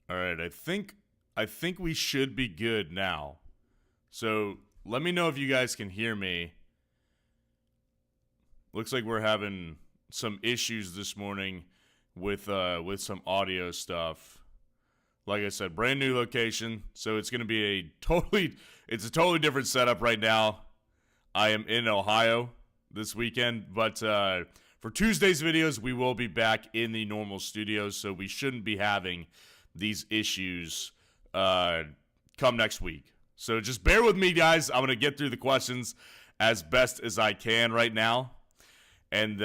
All right, I think we should be good now. So let me know if you guys can hear me. Looks like we're having some issues this morning with some audio stuff. Like I said, brand new location, so it's gonna be a totally different setup right now. I am in Ohio this weekend, but for Tuesday's videos, we will be back in the normal studios, so we shouldn't be having these issues come next week. So just bear with me, guys. I'm going to get through the questions as best as I can right now. And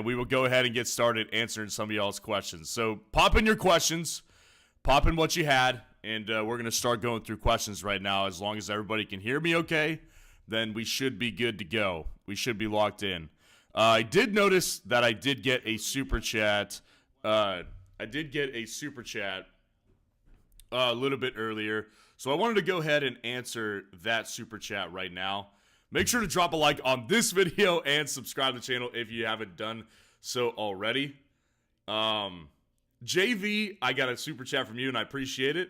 we will go ahead and get started answering some of y'all's questions. So pop in your questions. Pop in what you had. And we're going to start going through questions right now. As long as everybody can hear me okay, then we should be good to go. We should be locked in. I did notice that I did get a super chat. I did get a super chat a little bit earlier, so I wanted to go ahead and answer that super chat right now. Make sure to drop a like on this video and subscribe to the channel if you haven't done so already. JV, I got a super chat from you, and I appreciate it.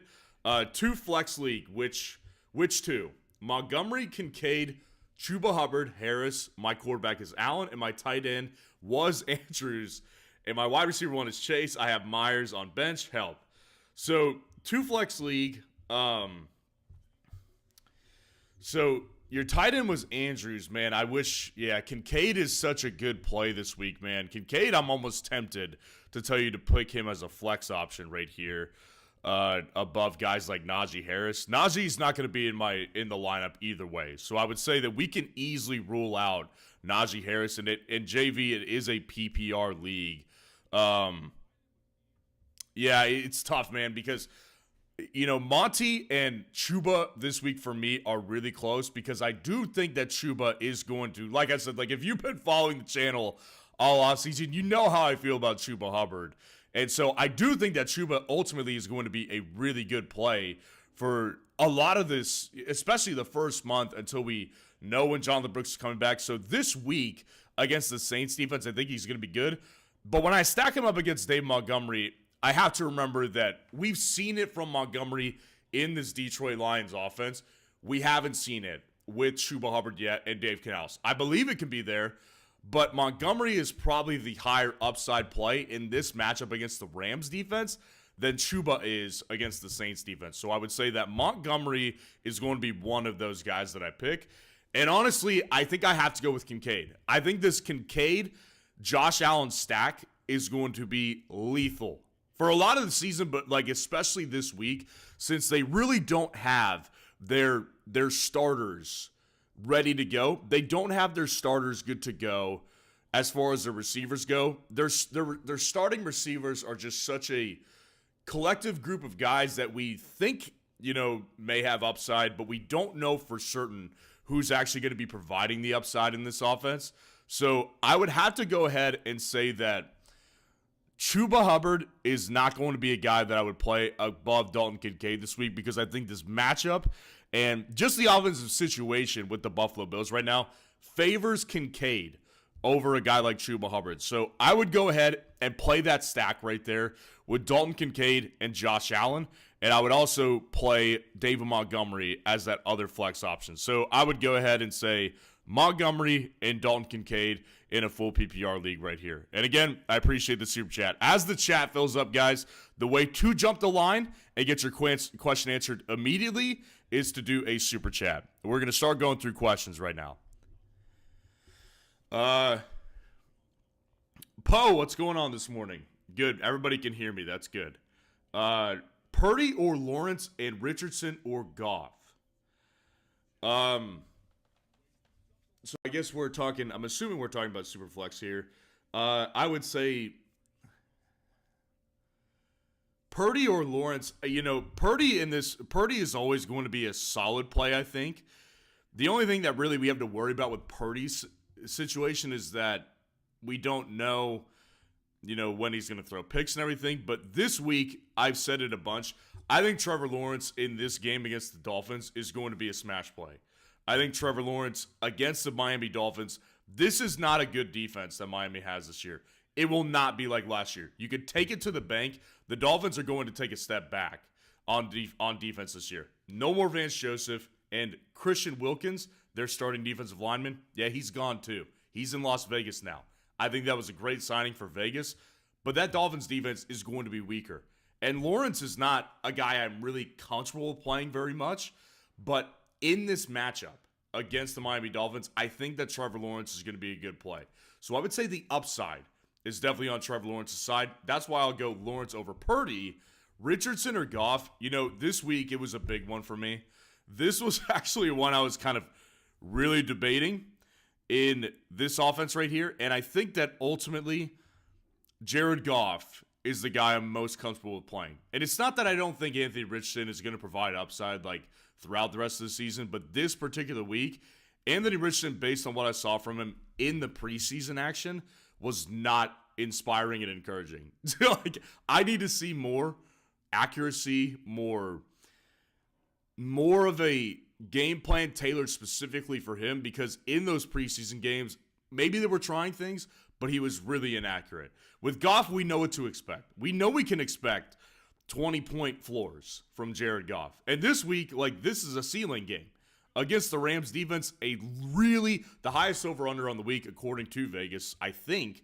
2 flex league, which 2? Montgomery, Kincaid, Chuba Hubbard, Harris. My quarterback is Allen, and my tight end was Andrews. And my wide receiver one is Chase. I have Myers on bench. Help. So, 2 flex league. So, your tight end was Andrews, man. I wish, Kincaid is such a good play this week, man. Kincaid, I'm almost tempted to tell you to pick him as a flex option right here above guys like Najee Harris. Najee's not going to be in the lineup either way. So, I would say that we can easily rule out Najee Harris. And JV, it is a PPR league. It's tough, man, because Monty and Chuba this week for me are really close, because I do think that Chuba is going to, like I said, like if you've been following the channel all offseason, you know how I feel about Chuba Hubbard. And so I do think that Chuba ultimately is going to be a really good play for a lot of this, especially the first month until we know when Jonathan Brooks is coming back. So this week against the Saints defense, I think he's going to be good. But when I stack him up against Dave Montgomery, I have to remember that we've seen it from Montgomery in this Detroit Lions offense. We haven't seen it with Chuba Hubbard yet and Dave Canales. I believe it can be there, but Montgomery is probably the higher upside play in this matchup against the Rams defense than Chuba is against the Saints defense. So I would say that Montgomery is going to be one of those guys that I pick. And honestly, I think I have to go with Kincaid. I think this Kincaid Josh Allen stack is going to be lethal for a lot of the season, but like especially this week, since they really don't have their starters ready to go. They don't have their starters good to go as far as the receivers go. Their starting receivers are just such a collective group of guys that we think, may have upside, but we don't know for certain who's actually going to be providing the upside in this offense. So I would have to go ahead and say that Chuba Hubbard is not going to be a guy that I would play above Dalton Kincaid this week, because I think this matchup and just the offensive situation with the Buffalo Bills right now favors Kincaid over a guy like Chuba Hubbard. So I would go ahead and play that stack right there with Dalton Kincaid and Josh Allen. And I would also play David Montgomery as that other flex option. So I would go ahead and say Montgomery and Dalton Kincaid in a full PPR league right here. And again, I appreciate the super chat. As the chat fills up, guys, the way to jump the line and get your question answered immediately is to do a super chat. We're going to start going through questions right now. Poe, what's going on this morning? Good. Everybody can hear me. That's good. Purdy or Lawrence and Richardson or Goff? So I guess I'm assuming we're talking about Superflex here. I would say Purdy or Lawrence. Purdy is always going to be a solid play, I think. The only thing that really we have to worry about with Purdy's situation is that we don't know, when he's going to throw picks and everything. But this week, I've said it a bunch. I think Trevor Lawrence in this game against the Dolphins is going to be a smash play. I think Trevor Lawrence against the Miami Dolphins, this is not a good defense that Miami has this year. It will not be like last year. You could take it to the bank. The Dolphins are going to take a step back on defense this year. No more Vance Joseph and Christian Wilkins, their starting defensive lineman. Yeah, he's gone too. He's in Las Vegas now. I think that was a great signing for Vegas, but that Dolphins defense is going to be weaker. And Lawrence is not a guy I'm really comfortable playing very much, but in this matchup against the Miami Dolphins, I think that Trevor Lawrence is going to be a good play. So I would say the upside is definitely on Trevor Lawrence's side. That's why I'll go Lawrence over Purdy. Richardson or Goff, this week it was a big one for me. This was actually one I was kind of really debating in this offense right here. And I think that ultimately Jared Goff is the guy I'm most comfortable with playing. And it's not that I don't think Anthony Richardson is going to provide upside like throughout the rest of the season, but this particular week, Anthony Richardson, based on what I saw from him in the preseason action, was not inspiring and encouraging. I need to see more accuracy, more of a game plan tailored specifically for him, because in those preseason games, maybe they were trying things, but he was really inaccurate. With Goff, we know what to expect. We know we can expect 20-point floors from Jared Goff. And this week, this is a ceiling game. Against the Rams defense, the highest over-under on the week, according to Vegas, I think.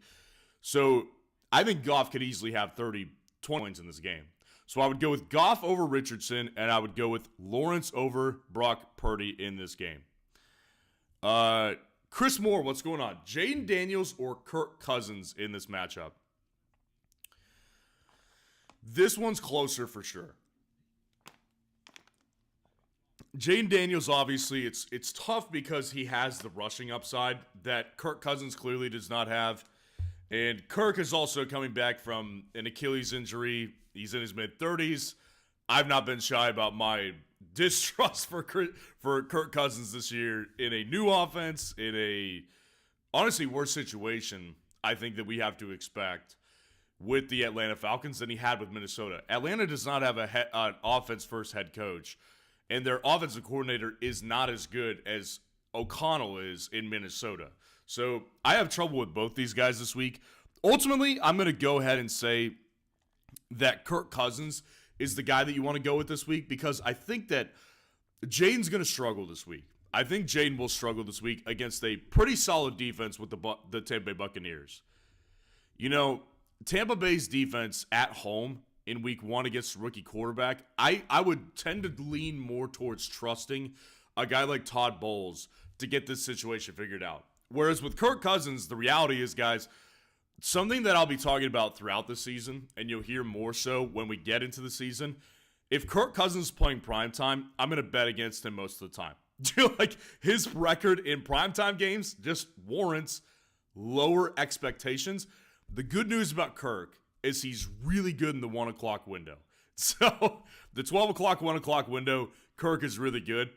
So I think Goff could easily have 20 points in this game. So I would go with Goff over Richardson, and I would go with Lawrence over Brock Purdy in this game. Chris Moore, what's going on? Jaden Daniels or Kirk Cousins in this matchup? This one's closer for sure. Jaden Daniels, obviously, it's tough because he has the rushing upside that Kirk Cousins clearly does not have. And Kirk is also coming back from an Achilles injury. He's in his mid-30s. I've not been shy about my distrust for Kirk Cousins this year in a new offense, in a honestly worse situation I think that we have to expect with the Atlanta Falcons than he had with Minnesota. Atlanta does not have an offense-first head coach, and their offensive coordinator is not as good as O'Connell is in Minnesota. So I have trouble with both these guys this week. Ultimately, I'm going to go ahead and say that Kirk Cousins is the guy that you want to go with this week, because I think that Jaden's going to struggle this week. I think Jaden will struggle this week against a pretty solid defense with the Tampa Bay Buccaneers. Tampa Bay's defense at home in week one against a rookie quarterback, I would tend to lean more towards trusting a guy like Todd Bowles to get this situation figured out. Whereas with Kirk Cousins, the reality is, guys, something that I'll be talking about throughout the season, and you'll hear more so when we get into the season, if Kirk Cousins is playing primetime, I'm going to bet against him most of the time. His record in primetime games just warrants lower expectations. The good news about Kirk is he's really good in the 1 o'clock window. So the 12 o'clock, 1 o'clock window, Kirk is really good.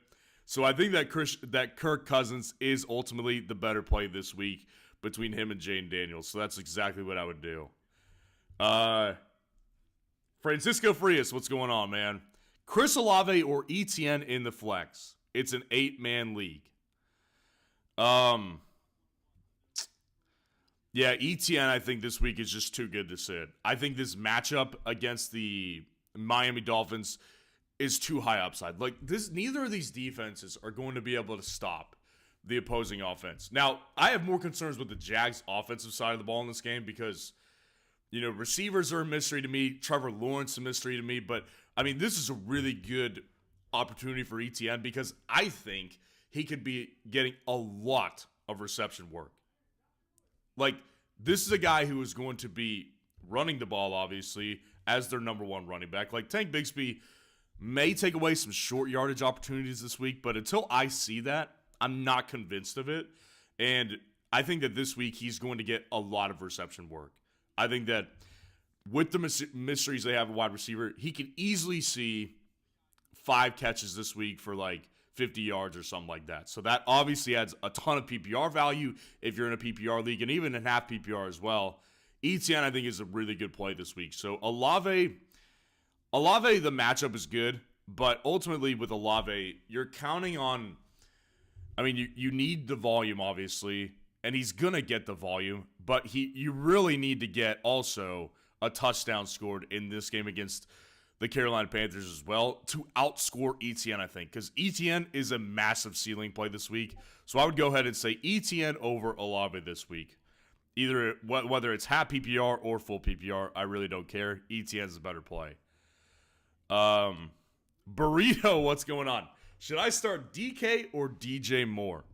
So I think that Kirk Cousins is ultimately the better play this week between him and Jaden Daniels. So that's exactly what I would do. Francisco Frias, what's going on, man? Chris Olave or ETN in the flex? It's an 8-man league. Yeah, ETN, I think this week is just too good to sit. I think this matchup against the Miami Dolphins is too high upside. Neither of these defenses are going to be able to stop the opposing offense. Now, I have more concerns with the Jags' offensive side of the ball in this game because, receivers are a mystery to me. Trevor Lawrence is a mystery to me. But, this is a really good opportunity for ETN because I think he could be getting a lot of reception work. This is a guy who is going to be running the ball, obviously, as their number one running back. Tank Bigsby may take away some short yardage opportunities this week, but until I see that, I'm not convinced of it. And I think that this week he's going to get a lot of reception work. I think that with the mysteries they have at wide receiver, he could easily see 5 catches this week for 50 yards or something like that. So that obviously adds a ton of PPR value if you're in a PPR league and even in half PPR as well. ETN, I think, is a really good play this week. So Olave, the matchup is good, but ultimately with Olave, you're counting on, you need the volume, obviously. and he's going to get the volume, but you really need to get also a touchdown scored in this game against the Carolina Panthers as well to outscore ETN, I think, because ETN is a massive ceiling play this week. So I would go ahead and say ETN over Olave this week. Either whether it's half PPR or full PPR, I really don't care. ETN's a better play. Burrito, what's going on? Should I start DK or DJ Moore?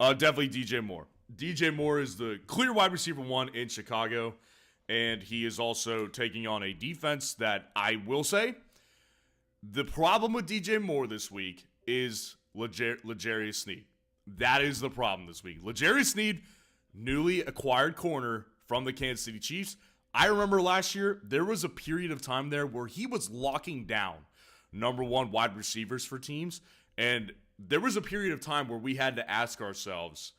Definitely DJ Moore. DJ Moore is the clear wide receiver 1 in Chicago, and he is also taking on a defense that I will say, the problem with DJ Moore this week is L'Jarius Sneed. That is the problem this week. L'Jarius Sneed, newly acquired corner from the Kansas City Chiefs. I remember last year, there was a period of time there where he was locking down number 1 wide receivers for teams, and there was a period of time where we had to ask ourselves,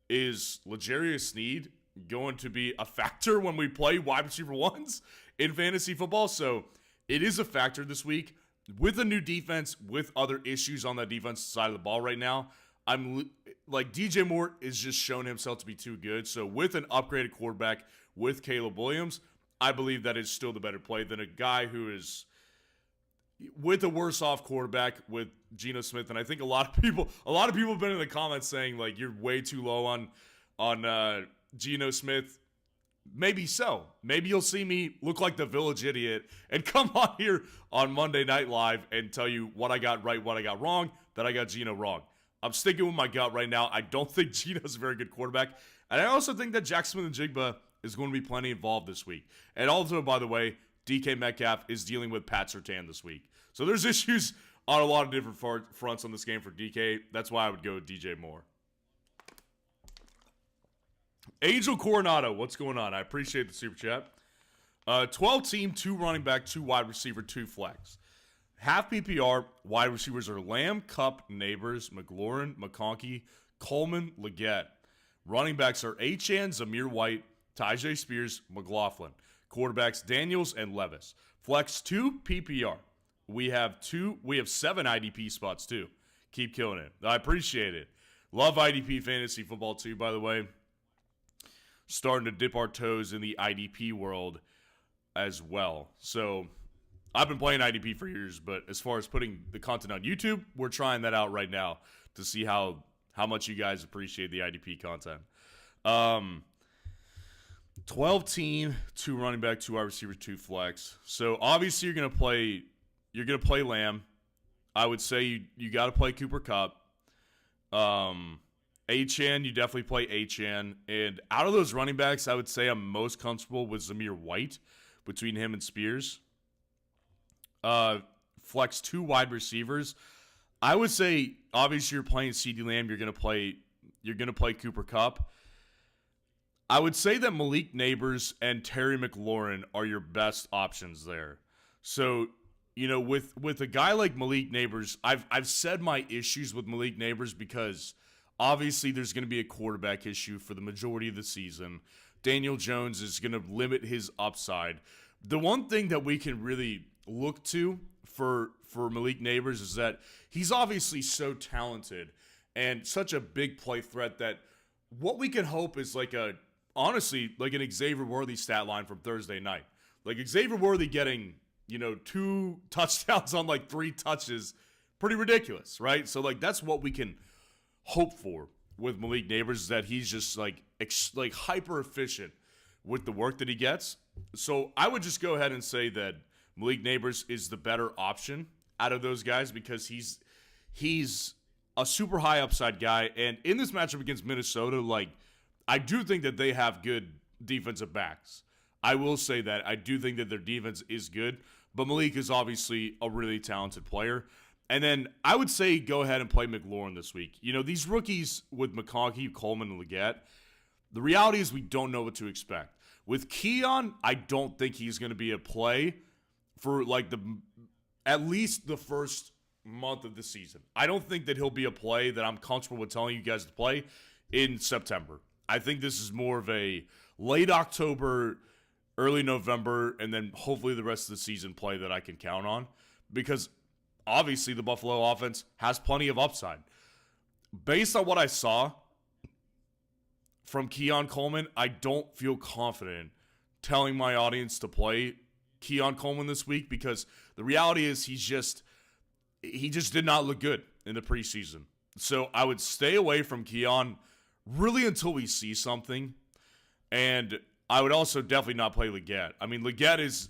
is L'Jarius Sneed going to be a factor when we play wide receiver 1s in fantasy football? So it is a factor this week. With a new defense, with other issues on that defensive side of the ball right now, I'm like, DJ Moore is just shown himself to be too good. So with an upgraded quarterback with Caleb Williams, I believe that is still the better play than a guy who is with a worse off quarterback with Geno Smith. And I think a lot of people have been in the comments saying like you're way too low on Geno Smith. Maybe so. Maybe you'll see me look like the village idiot and come on here on Monday Night Live and tell you what I got right, what I got wrong, that I got Geno wrong. I'm sticking with my gut right now. I don't think Geno's a very good quarterback. And I also think that Jack Smith-Njigba is going to be plenty involved this week. And also, by the way, DK Metcalf is dealing with Pat Surtain this week. So there's issues on a lot of different fronts on this game for DK. That's why I would go with DJ Moore. Angel Coronado, what's going on? I appreciate the super chat. 12 team, 2 running back, 2 wide receiver, 2 flex. Half PPR, wide receivers are Lamb, Kupp, Neighbors, McLaurin, McConkey, Coleman, Leggett. Running backs are Achane, Zamir White, Tyjae Spears, McLaughlin. Quarterbacks, Daniels and Levis. Flex 2 PPR. We have 7 IDP spots too. Keep killing it. I appreciate it. Love IDP fantasy football too, by the way. Starting to dip our toes in the IDP world as well. So I've been playing IDP for years, but as far as putting the content on YouTube, we're trying that out right now to see how much you guys appreciate the IDP content. 12 team, 2 running back, 2 wide receiver, 2 flex. So obviously you're gonna play Lamb. I would say you got to play Cooper Kupp. Achane, you definitely play Achane. And out of those running backs, I would say I'm most comfortable with Zamir White between him and Spears. Flex 2 wide receivers. I would say obviously you're playing CeeDee Lamb, you're gonna play Cooper Kupp. I would say that Malik Neighbors and Terry McLaurin are your best options there. So, you know, with a guy like Malik Neighbors, I've said my issues with Malik Neighbors because obviously there's going to be a quarterback issue for the majority of the season. Daniel Jones is going to limit his upside. The one thing that we can really look to for Malik Neighbors is that he's obviously so talented and such a big play threat that what we can hope is honestly an Xavier Worthy stat line from Thursday night. Like Xavier Worthy getting, 2 touchdowns on 3 touches, pretty ridiculous, right? So that's what we can hope for with Malik Neighbors, is that he's just hyper efficient with the work that he gets. So I would just go ahead and say that Malik Neighbors is the better option out of those guys because he's a super high upside guy. And in this matchup against Minnesota, I do think that they have good defensive backs. I will say that. I do think that their defense is good, but Malik is obviously a really talented player. And then I would say go ahead and play McLaurin this week. These rookies with McConkey, Coleman, and Leggett, the reality is we don't know what to expect. With Keon, I don't think he's going to be a play for at least the first month of the season. I don't think that he'll be a play that I'm comfortable with telling you guys to play in September. I think this is more of a late October, early November, and then hopefully the rest of the season play that I can count on, because obviously the Buffalo offense has plenty of upside. Based on what I saw from Keon Coleman, I don't feel confident telling my audience to play Keon Coleman this week because the reality is he just did not look good in the preseason. So I would stay away from Keon really until we see something. And I would also definitely not play Leggett. I mean, Leggett's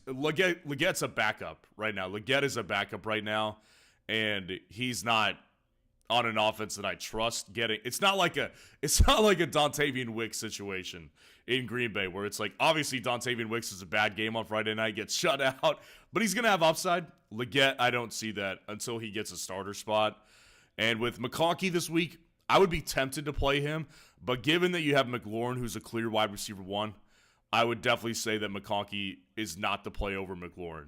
a backup right now. Leggett is a backup right now, and he's not on an offense that I trust getting. It's not like a Dontavian Wicks situation in Green Bay where it's like, obviously Dontavian Wicks is a bad game on Friday night, gets shut out, but he's going to have upside. Leggett, I don't see that until he gets a starter spot. And with McConkey this week, I would be tempted to play him, but given that you have McLaurin, who's a clear wide receiver 1, I would definitely say that McConkey is not the play over McLaurin.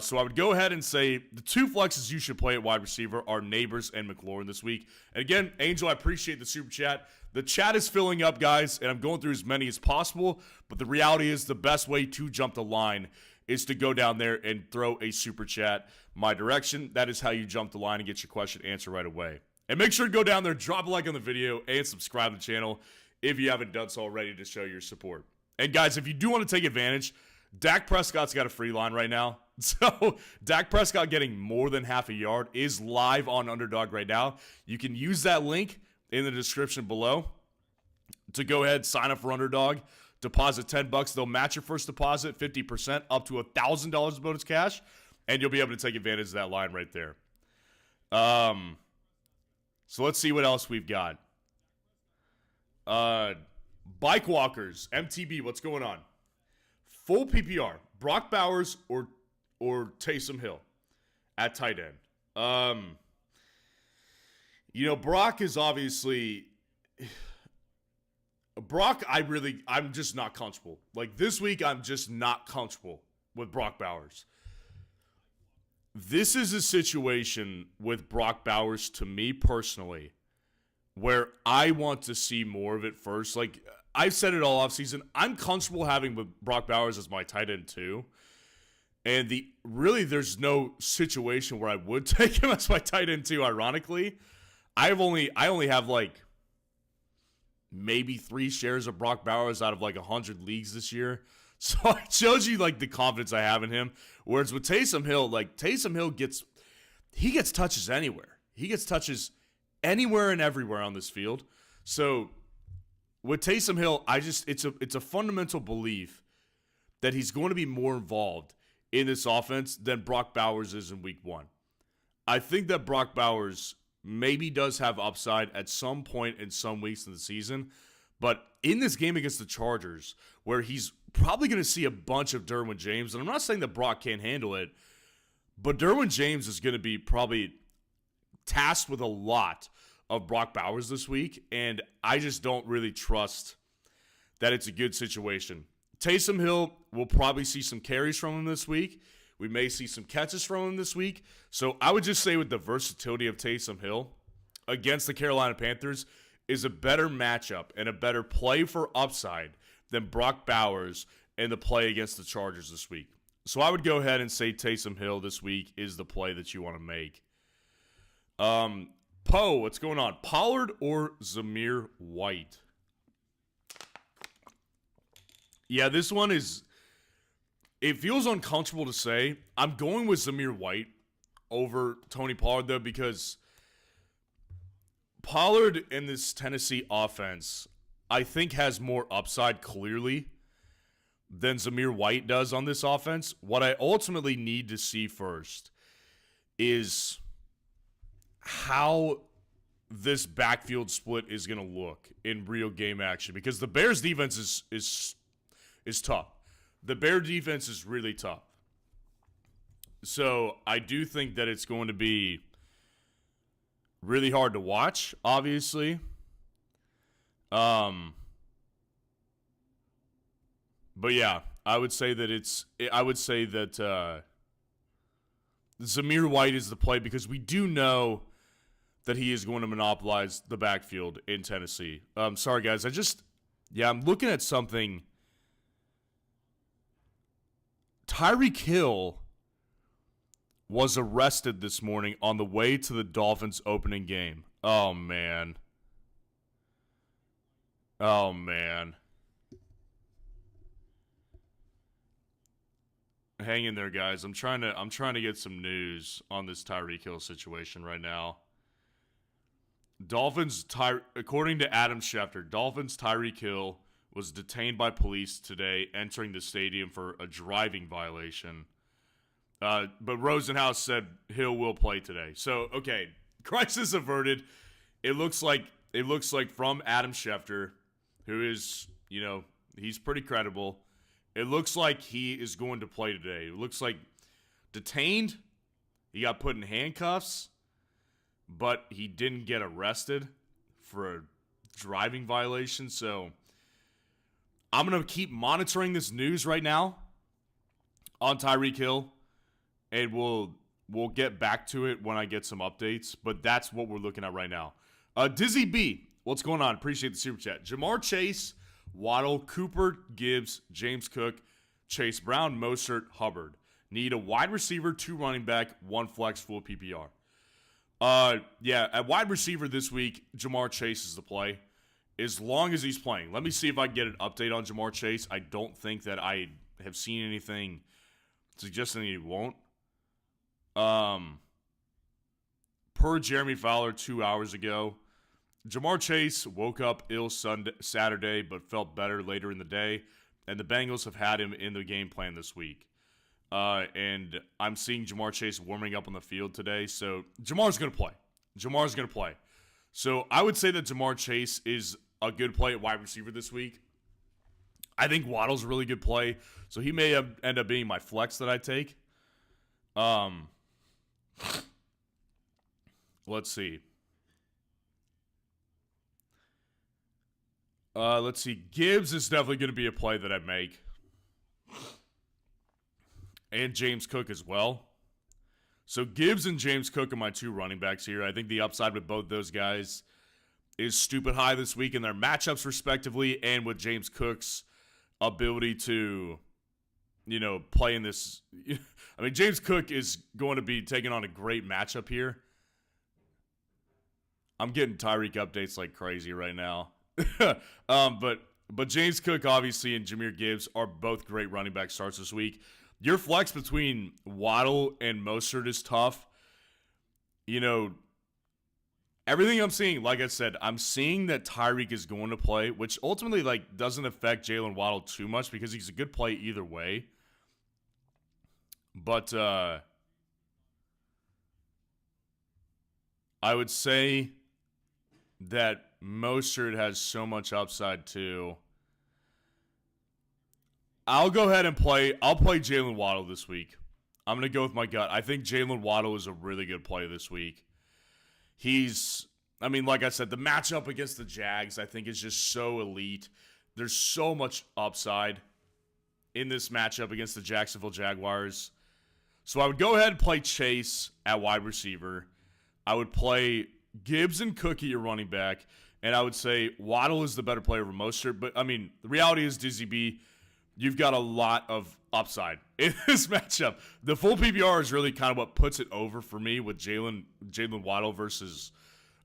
So I would go ahead and say the 2 flexes you should play at wide receiver are Neighbors and McLaurin this week. And again, Angel, I appreciate the super chat. The chat is filling up, guys, and I'm going through as many as possible. But the reality is the best way to jump the line is to go down there and throw a super chat my direction. That is how you jump the line and get your question answered right away. And make sure to go down there, drop a like on the video, and subscribe to the channel if you haven't done so already to show your support. And guys, if you do want to take advantage, Dak Prescott's got a free line right now. So Dak Prescott getting more than half a yard is live on Underdog right now. You can use that link in the description below to go ahead, sign up for Underdog, deposit $10. They'll match your first deposit 50% up to $1,000 bonus cash, and you'll be able to take advantage of that line right there. So let's see what else we've got. Bike Walkers, MTB, what's going on? Full PPR, Brock Bowers or Taysom Hill at tight end. Brock is obviously I'm just not comfortable. Like this week, I'm just not comfortable with Brock Bowers. This is a situation with Brock Bowers, to me personally, where I want to see more of it first. Like, I've said it all offseason. I'm comfortable having with Brock Bowers as my tight end too. And there's no situation where I would take him as my tight end too, ironically. I only have like maybe 3 shares of Brock Bowers out of like 100 leagues this year. So it shows you like the confidence I have in him. Whereas with Taysom Hill, like Taysom Hill gets touches anywhere. He gets touches anywhere and everywhere on this field. So with Taysom Hill, it's a fundamental belief that he's going to be more involved in this offense than Brock Bowers is in week 1. I think that Brock Bowers maybe does have upside at some point in some weeks in the season, but in this game against the Chargers, where he's probably going to see a bunch of Derwin James, and I'm not saying that Brock can't handle it, but Derwin James is going to be probably tasked with a lot of Brock Bowers this week, and I just don't really trust that it's a good situation. Taysom Hill will probably see some carries from him this week. We may see some catches from him this week. So I would just say with the versatility of Taysom Hill against the Carolina Panthers is a better matchup and a better play for upside than Brock Bowers and the play against the Chargers this week. So I would go ahead and say Taysom Hill this week is the play that you want to make. Poe, what's going on? Pollard or Zamir White? Yeah, this one it feels uncomfortable to say. I'm going with Zamir White over Tony Pollard, though, because Pollard in this Tennessee offense, I think, has more upside clearly than Zamir White does on this offense. What I ultimately need to see first is how this backfield split is going to look in real game action, because the Bears defense is tough. The Bear defense is really tough. So I do think that it's going to be really hard to watch, obviously. But yeah, I would say that Zamir White is the play, because we do know that he is going to monopolize the backfield in Tennessee. Sorry guys, I'm looking at something. Tyreek Hill was arrested this morning on the way to the Dolphins opening game. Oh, man. Oh man. Hang in there, guys. I'm trying to get some news on this Tyreek Hill situation right now. According to Adam Schefter, Dolphins Tyreek Hill was detained by police today entering the stadium for a driving violation. But Rosenhaus said Hill will play today. So, okay, crisis averted. It looks like from Adam Schefter, who is, he's pretty credible. It looks like he is going to play today. It looks like detained. He got put in handcuffs, but he didn't get arrested for a driving violation. So I'm going to keep monitoring this news right now on Tyreek Hill, and we'll get back to it when I get some updates. But that's what we're looking at right now. Dizzy B, what's going on? Appreciate the super chat. Jamar Chase, Waddle, Cooper, Gibbs, James Cook, Chase Brown, Mostert, Hubbard. Need a wide receiver, 2 running back, 1 flex, full PPR. Yeah, at wide receiver this week, Jamar Chase is the play. As long as he's playing. Let me see if I can get an update on Jamar Chase. I don't think that I have seen anything suggesting that he won't. Per Jeremy Fowler 2 hours ago, Jamar Chase woke up ill Saturday, but felt better later in the day, and the Bengals have had him in the game plan this week. And I'm seeing Jamar Chase warming up on the field today, so Jamar's going to play. Jamar's going to play. So I would say that Jamar Chase is a good play at wide receiver this week. I think Waddle's a really good play, so he may end up being my flex that I take. Let's see. Let's see. Gibbs is definitely going to be a play that I make. And James Cook as well. So Gibbs and James Cook are my 2 running backs here. I think the upside with both those guys is stupid high this week in their matchups respectively, and with James Cook's ability to, play in this. I mean, James Cook is going to be taking on a great matchup here. I'm getting Tyreek updates like crazy right now. But James Cook, obviously, and Jahmyr Gibbs are both great running back starts this week. Your flex between Waddle and Mostert is tough. Everything I'm seeing, like I said, I'm seeing that Tyreek is going to play, which ultimately doesn't affect Jalen Waddle too much because he's a good play either way. But I would say that Mostert has so much upside too. I'll go ahead and play Jalen Waddle this week. I'm going to go with my gut. I think Jalen Waddle is a really good play this week. Like I said, the matchup against the Jags, I think, is just so elite. There's so much upside in this matchup against the Jacksonville Jaguars. So I would go ahead and play Chase at wide receiver. I would play Gibbs and Cook at your running back. And I would say Waddle is the better player over Mostert. But, the reality is, Dizzy B, you've got a lot of upside in this matchup. The full PPR is really kind of what puts it over for me with Jalen Waddle versus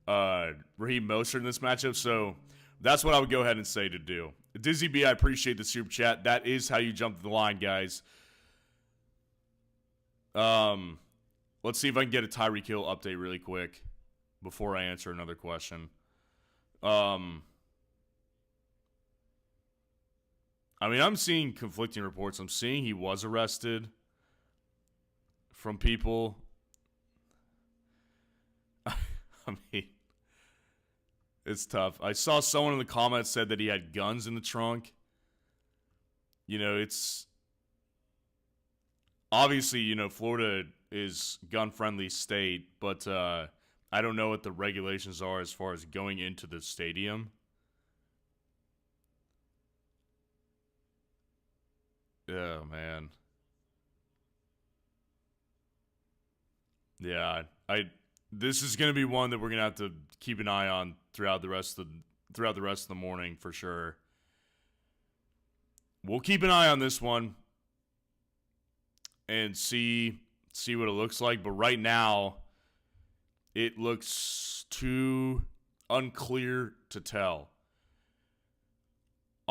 Raheem Mostert in this matchup. So that's what I would go ahead and say to do. Dizzy B, I appreciate the super chat. That is how you jump the line, guys. Let's see if I can get a Tyreek Hill update really quick before I answer another question. I'm seeing conflicting reports. I'm seeing he was arrested from people. It's tough. I saw someone in the comments said that he had guns in the trunk. It's obviously, Florida is gun-friendly state, but I don't know what the regulations are as far as going into the stadium. Oh, man. Yeah, this is going to be one that we're going to have to keep an eye on throughout the rest of the morning for sure. We'll keep an eye on this one and see what it looks like, but right now it looks too unclear to tell.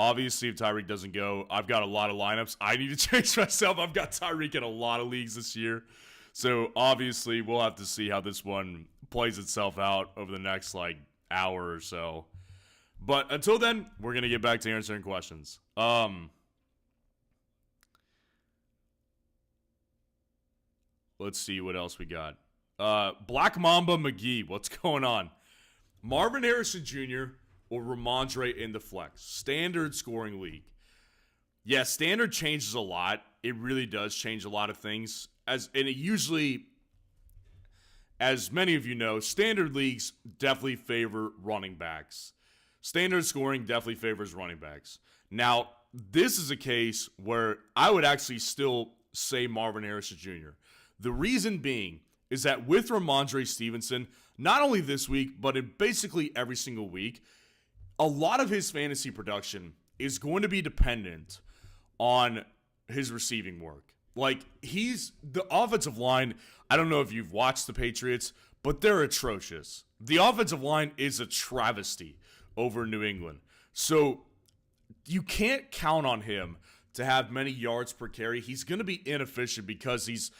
Obviously, if Tyreek doesn't go, I've got a lot of lineups I need to change myself. I've got Tyreek in a lot of leagues this year. So, obviously, we'll have to see how this one plays itself out over the next, hour or so. But until then, we're going to get back to answering questions. Let's see what else we got. Black Mamba McGee, what's going on? Marvin Harrison Jr. or Ramondre in the flex. Standard scoring league. Yeah, standard changes a lot. It really does change a lot of things. And it usually, as many of you know, standard leagues definitely favor running backs. Standard scoring definitely favors running backs. Now, this is a case where I would actually still say Marvin Harrison Jr. The reason being is that with Ramondre Stevenson, not only this week, but in basically every single week, a lot of his fantasy production is going to be dependent on his receiving work. The offensive line, I don't know if you've watched the Patriots, but they're atrocious. The offensive line is a travesty over New England. So you can't count on him to have many yards per carry. He's going to be inefficient because he's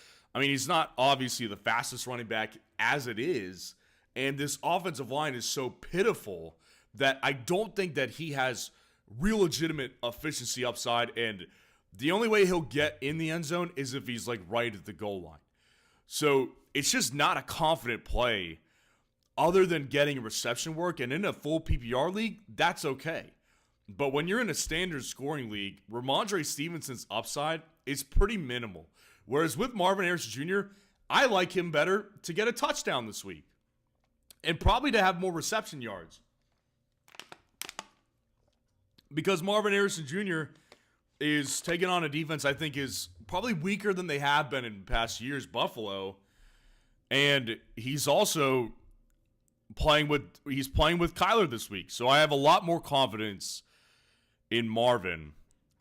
not obviously the fastest running back as it is, and this offensive line is so pitiful that I don't think that he has real legitimate efficiency upside, and the only way he'll get in the end zone is if he's right at the goal line. So it's just not a confident play other than getting reception work, and in a full PPR league, that's okay. But when you're in a standard scoring league, Ramondre Stevenson's upside is pretty minimal. Whereas with Marvin Harrison Jr., I like him better to get a touchdown this week and probably to have more reception yards. Because Marvin Harrison Jr. is taking on a defense I think is probably weaker than they have been in past years, Buffalo. And he's also playing with Kyler this week. So I have a lot more confidence in Marvin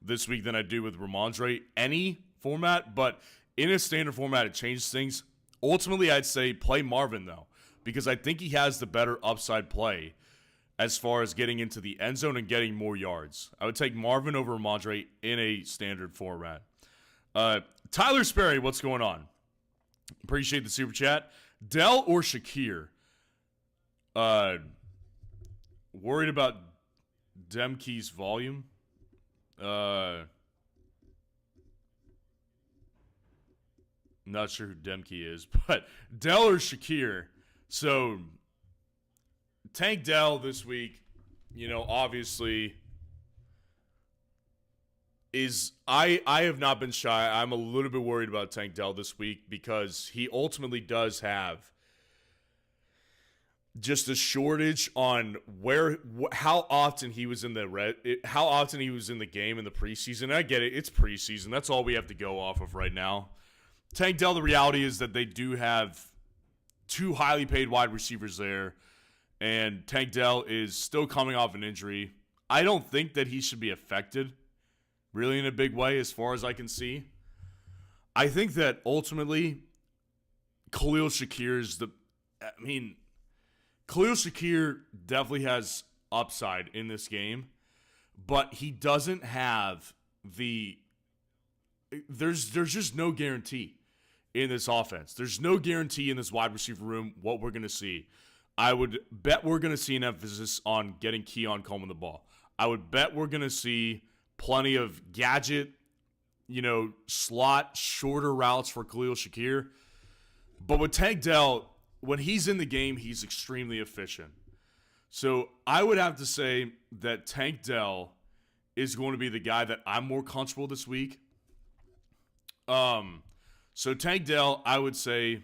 this week than I do with Ramondre. Any format, but in a standard format, it changes things. Ultimately, I'd say play Marvin, though, because I think he has the better upside play as far as getting into the end zone and getting more yards. I would take Marvin over Ramondre in a standard format. Tyler Sperry, what's going on? Appreciate the super chat. Dell or Shakir? Worried about Demke's volume? Not sure who Demke is, but Dell or Shakir. So, Tank Dell this week, obviously is I have not been shy. I'm a little bit worried about Tank Dell this week because he ultimately does have just a shortage on how often he was in the game in the preseason. I get it. It's preseason. That's all we have to go off of right now. Tank Dell, the reality is that they do have two highly paid wide receivers there, and Tank Dell is still coming off an injury. I don't think that he should be affected really in a big way as far as I can see. I think that ultimately Khalil Shakir definitely has upside in this game, but he doesn't have there's just no guarantee in this offense. There's no guarantee in this wide receiver room what we're going to see. I would bet we're going to see an emphasis on getting Keon Coleman the ball. I would bet we're going to see plenty of gadget, slot, shorter routes for Khalil Shakir. But with Tank Dell, when he's in the game, he's extremely efficient. So I would have to say that Tank Dell is going to be the guy that I'm more comfortable this week. So Tank Dell, I would say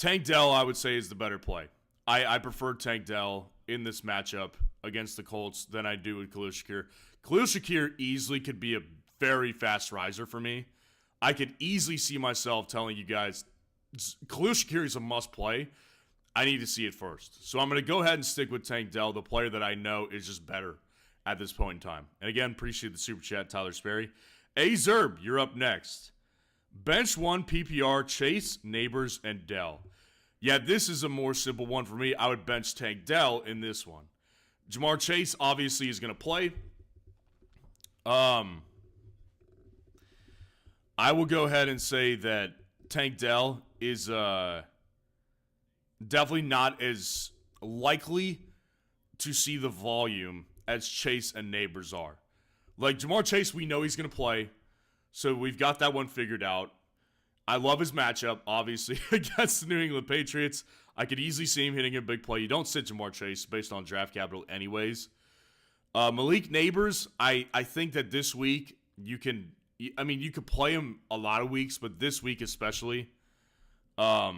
is the better play. I prefer Tank Dell in this matchup against the Colts than I do with Khalil Shakir. Khalil Shakir easily could be a very fast riser for me. I could easily see myself telling you guys, Khalil Shakir is a must play. I need to see it first. So I'm going to go ahead and stick with Tank Dell, the player that I know is just better at this point in time. And again, appreciate the super chat, Tyler Sperry. A Zerb, you're up next. Bench 1 PPR, Chase, Neighbors, and Dell. Yeah, this is a more simple one for me. I would bench Tank Dell in this one. Jamar Chase obviously is going to play. I will go ahead and say that Tank Dell is definitely not as likely to see the volume as Chase and Neighbors are. Like, Jamar Chase, we know he's going to play, so we've got that one figured out. I love his matchup, obviously, against the New England Patriots. I could easily see him hitting a big play. You don't sit Jamar Chase based on draft capital anyways. Malik Neighbors, I think that this week you could play him a lot of weeks, but this week especially. So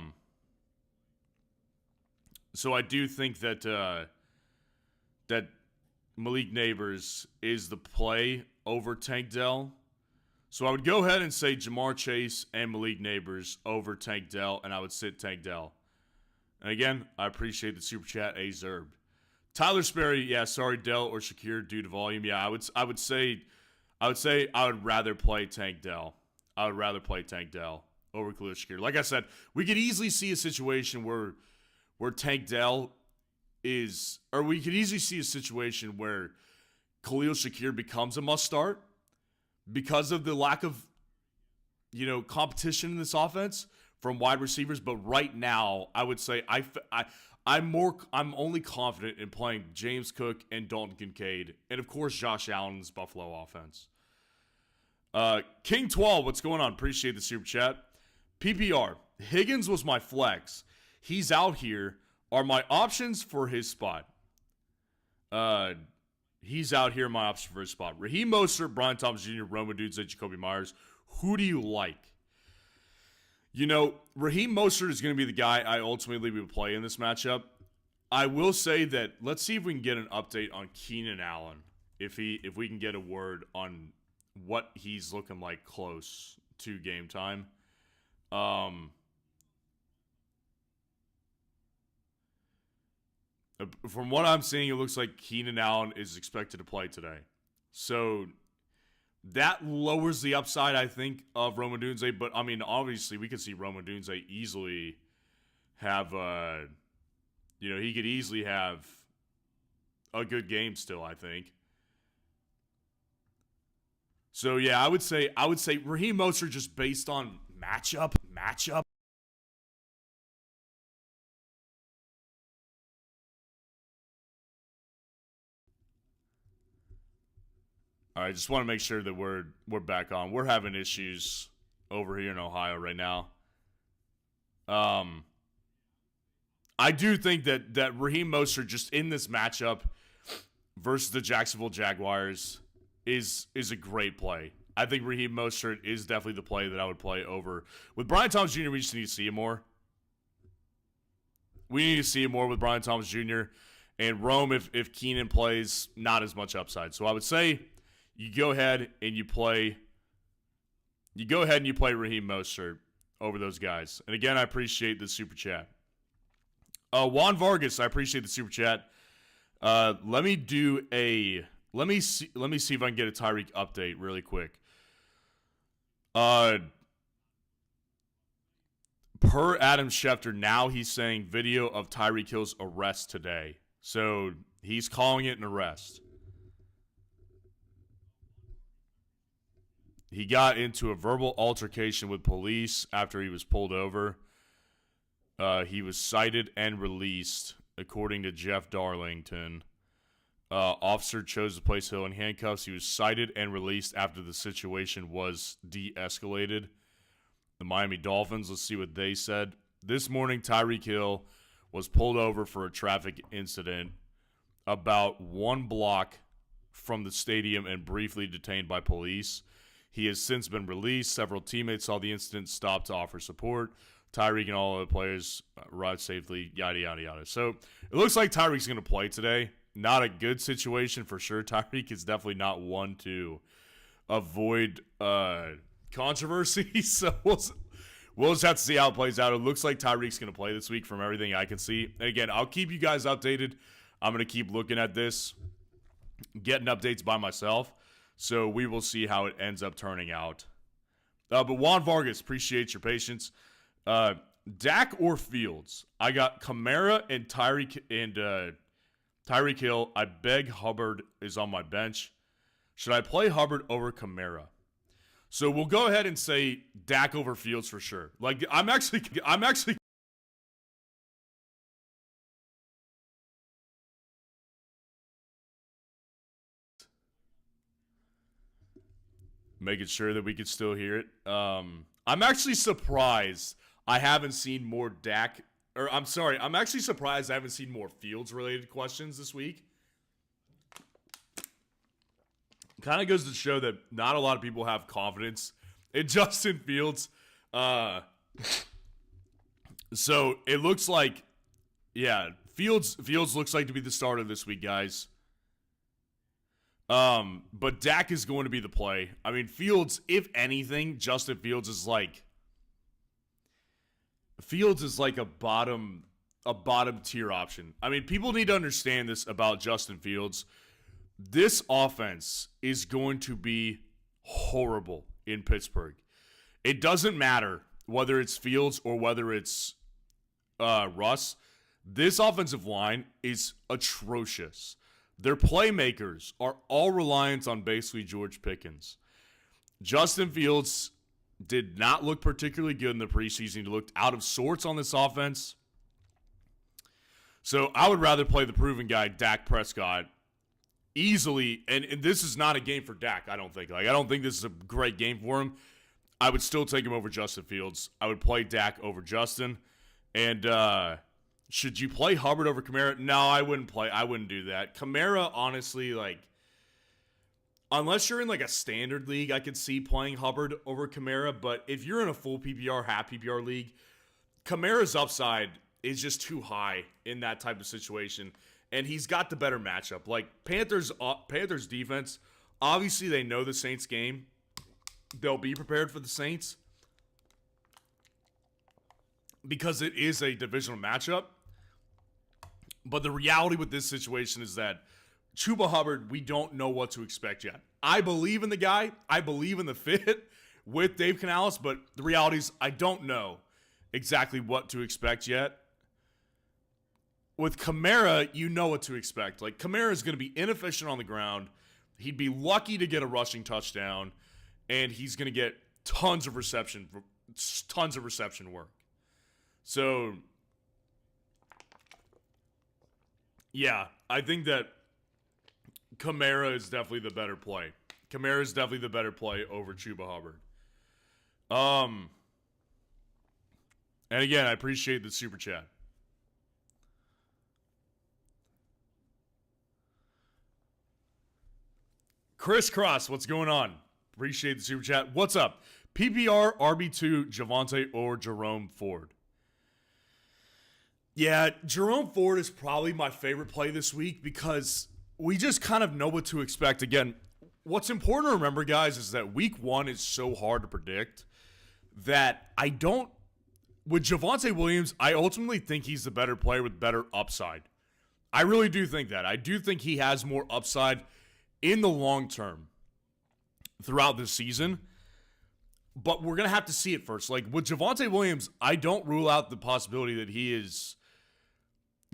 I do think that that Malik Neighbors is the play over Tank Dell. So I would go ahead and say Jamar Chase and Malik Neighbors over Tank Dell, and I would sit Tank Dell. And again, I appreciate the super chat, A Zerb. Tyler Sperry, yeah, sorry, Dell or Shakir due to volume. Yeah, I would say I would rather play Tank Dell. I would rather play Tank Dell over Khalil Shakir. Like I said, we could easily see a situation where Tank Dell is, or we could easily see a situation where Khalil Shakir becomes a must start because of the lack of, competition in this offense from wide receivers. But right now, I would say I'm only confident in playing James Cook and Dalton Kincaid, and of course Josh Allen's Buffalo offense. King 12, what's going on? Appreciate the super chat. PPR, Higgins was my flex. He's out here. Are my options for his spot? He's out here. My option for his spot. Raheem Mostert, Brian Thomas Jr., Roma Odunze, Jacoby Myers. Who do you like? Raheem Mostert is going to be the guy I ultimately will play in this matchup. I will say that let's see if we can get an update on Keenan Allen. If we can get a word on what he's looking like close to game time. From what I'm seeing, it looks like Keenan Allen is expected to play today. So that lowers the upside, I think, of Roma Odunze. But, obviously, we could see Roma Odunze easily have, he could easily have a good game still, I think. So, yeah, I would say Raheem Mostert just based on matchup. All right, just want to make sure that we're back on. We're having issues over here in Ohio right now. I do think that Raheem Mostert just in this matchup versus the Jacksonville Jaguars is a great play. I think Raheem Mostert is definitely the play that I would play over. With Brian Thomas Jr., we just need to see him more. We need to see him more with Brian Thomas Jr. And Rome, if Keenan plays, not as much upside. So I would say you go ahead and you play Raheem Mostert over those guys. And again, I appreciate the super chat. Juan Vargas, I appreciate the super chat. Let me see if I can get a Tyreek update really quick. Per Adam Schefter, now he's saying video of Tyreek Hill's arrest today. So he's calling it an arrest. He got into a verbal altercation with police after he was pulled over. He was cited and released, according to Jeff Darlington. Officer chose to place Hill in handcuffs. He was cited and released after the situation was de-escalated. The Miami Dolphins, let's see what they said. This morning, Tyreek Hill was pulled over for a traffic incident about 1 block from the stadium and briefly detained by police. He has since been released. Several teammates saw the incident, stopped to offer support. Tyreek and all other players arrived safely, yada, yada, yada. So it looks like Tyreek's going to play today. Not a good situation for sure. Tyreek is definitely not one to avoid controversy. So we'll just have to see how it plays out. It looks like Tyreek's going to play this week from everything I can see. And again, I'll keep you guys updated. I'm going to keep looking at this, getting updates by myself. So we will see how it ends up turning out. But Juan Vargas, appreciate your patience. Dak or Fields? I got Kamara and Tyreek and Tyreek Hill. I beg Hubbard is on my bench. Should I play Hubbard over Kamara? So we'll go ahead and say Dak over Fields for sure. Like I'm actually making sure that we could still hear it. I'm actually surprised I haven't seen more Dak, or I'm sorry, I'm actually surprised I haven't seen more Fields related questions this week. Kind of goes to show that not a lot of people have confidence in Justin Fields. So it looks like, yeah, Fields looks like to be the starter this week, guys. But Dak is going to be the play. I mean, Fields, if anything, Justin Fields is like a bottom tier option. I mean, people need to understand this about Justin Fields. This offense is going to be horrible in Pittsburgh. It doesn't matter whether it's Fields or whether it's Russ. This offensive line is atrocious. Their playmakers are all reliant on basically George Pickens. Justin Fields did not look particularly good in the preseason. He looked out of sorts on this offense. So I would rather play the proven guy, Dak Prescott, easily. And this is not a game for Dak, I don't think. Like, I don't think this is a great game for him. I would still take him over Justin Fields. I would play Dak over Justin. And should you play Hubbard over Kamara? No, I wouldn't do that. Kamara, honestly, like, unless you're in like a standard league, I could see playing Hubbard over Kamara. But if you're in a full PPR, half PPR league, Kamara's upside is just too high in that type of situation. And he's got the better matchup. Like, Panthers defense, obviously they know the Saints game. They'll be prepared for the Saints because it is a divisional matchup. But the reality with this situation is that Chuba Hubbard, we don't know what to expect yet. I believe in the guy. I believe in the fit with Dave Canales, but the reality is I don't know exactly what to expect yet. With Kamara, you know what to expect. Like, Kamara is going to be inefficient on the ground. He'd be lucky to get a rushing touchdown, and he's going to get tons of reception work. So, yeah, I think that Kamara is definitely the better play. Kamara is definitely the better play over Chuba Hubbard. And again, I appreciate the super chat. Chris Cross, what's going on? Appreciate the super chat. What's up? PPR, RB2, Javonte, or Jerome Ford? Yeah, Jerome Ford is probably my favorite play this week because we just kind of know what to expect. Again, what's important to remember, guys, is that week one is so hard to predict that with Javonte Williams, I ultimately think he's the better player with better upside. I really do think that. I do think he has more upside in the long term throughout this season, but we're going to have to see it first. Like, with Javonte Williams, I don't rule out the possibility that he is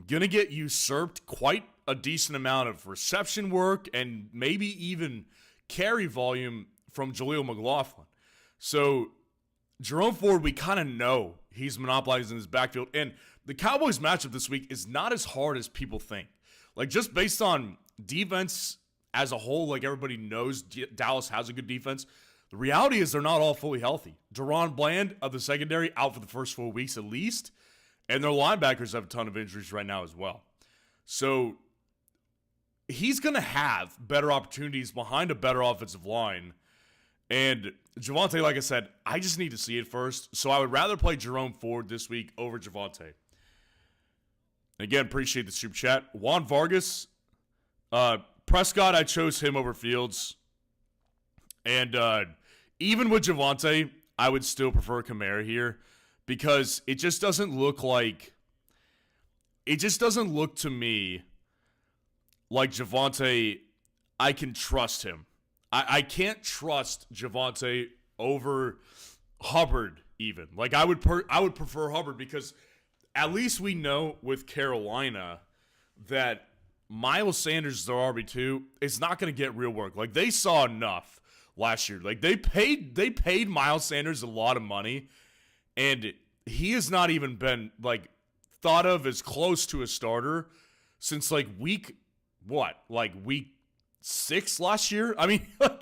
going to get usurped quite a decent amount of reception work and maybe even carry volume from Jaleel McLaughlin. So Jerome Ford, we kind of know he's monopolizing his backfield, and the Cowboys matchup this week is not as hard as people think. Like, just based on defense as a whole, like, everybody knows Dallas has a good defense. The reality is they're not all fully healthy. Deron Bland of the secondary out for the first 4 weeks at least, and their linebackers have a ton of injuries right now as well. So he's going to have better opportunities behind a better offensive line. And Javonte, like I said, I just need to see it first. So I would rather play Jerome Ford this week over Javonte. Again, appreciate the super chat. Juan Vargas, Prescott, I chose him over Fields. And even with Javonte, I would still prefer Kamara here because it just doesn't look to me like Javonte, I can trust him. I can't trust Javonte over Hubbard even. Like, I would prefer Hubbard because at least we know with Carolina that Miles Sanders is their RB2, it's not going to get real work. Like, they saw enough last year. Like, they paid Miles Sanders a lot of money, and he has not even been, like, thought of as close to a starter since, like, week 6 last year? I mean, like,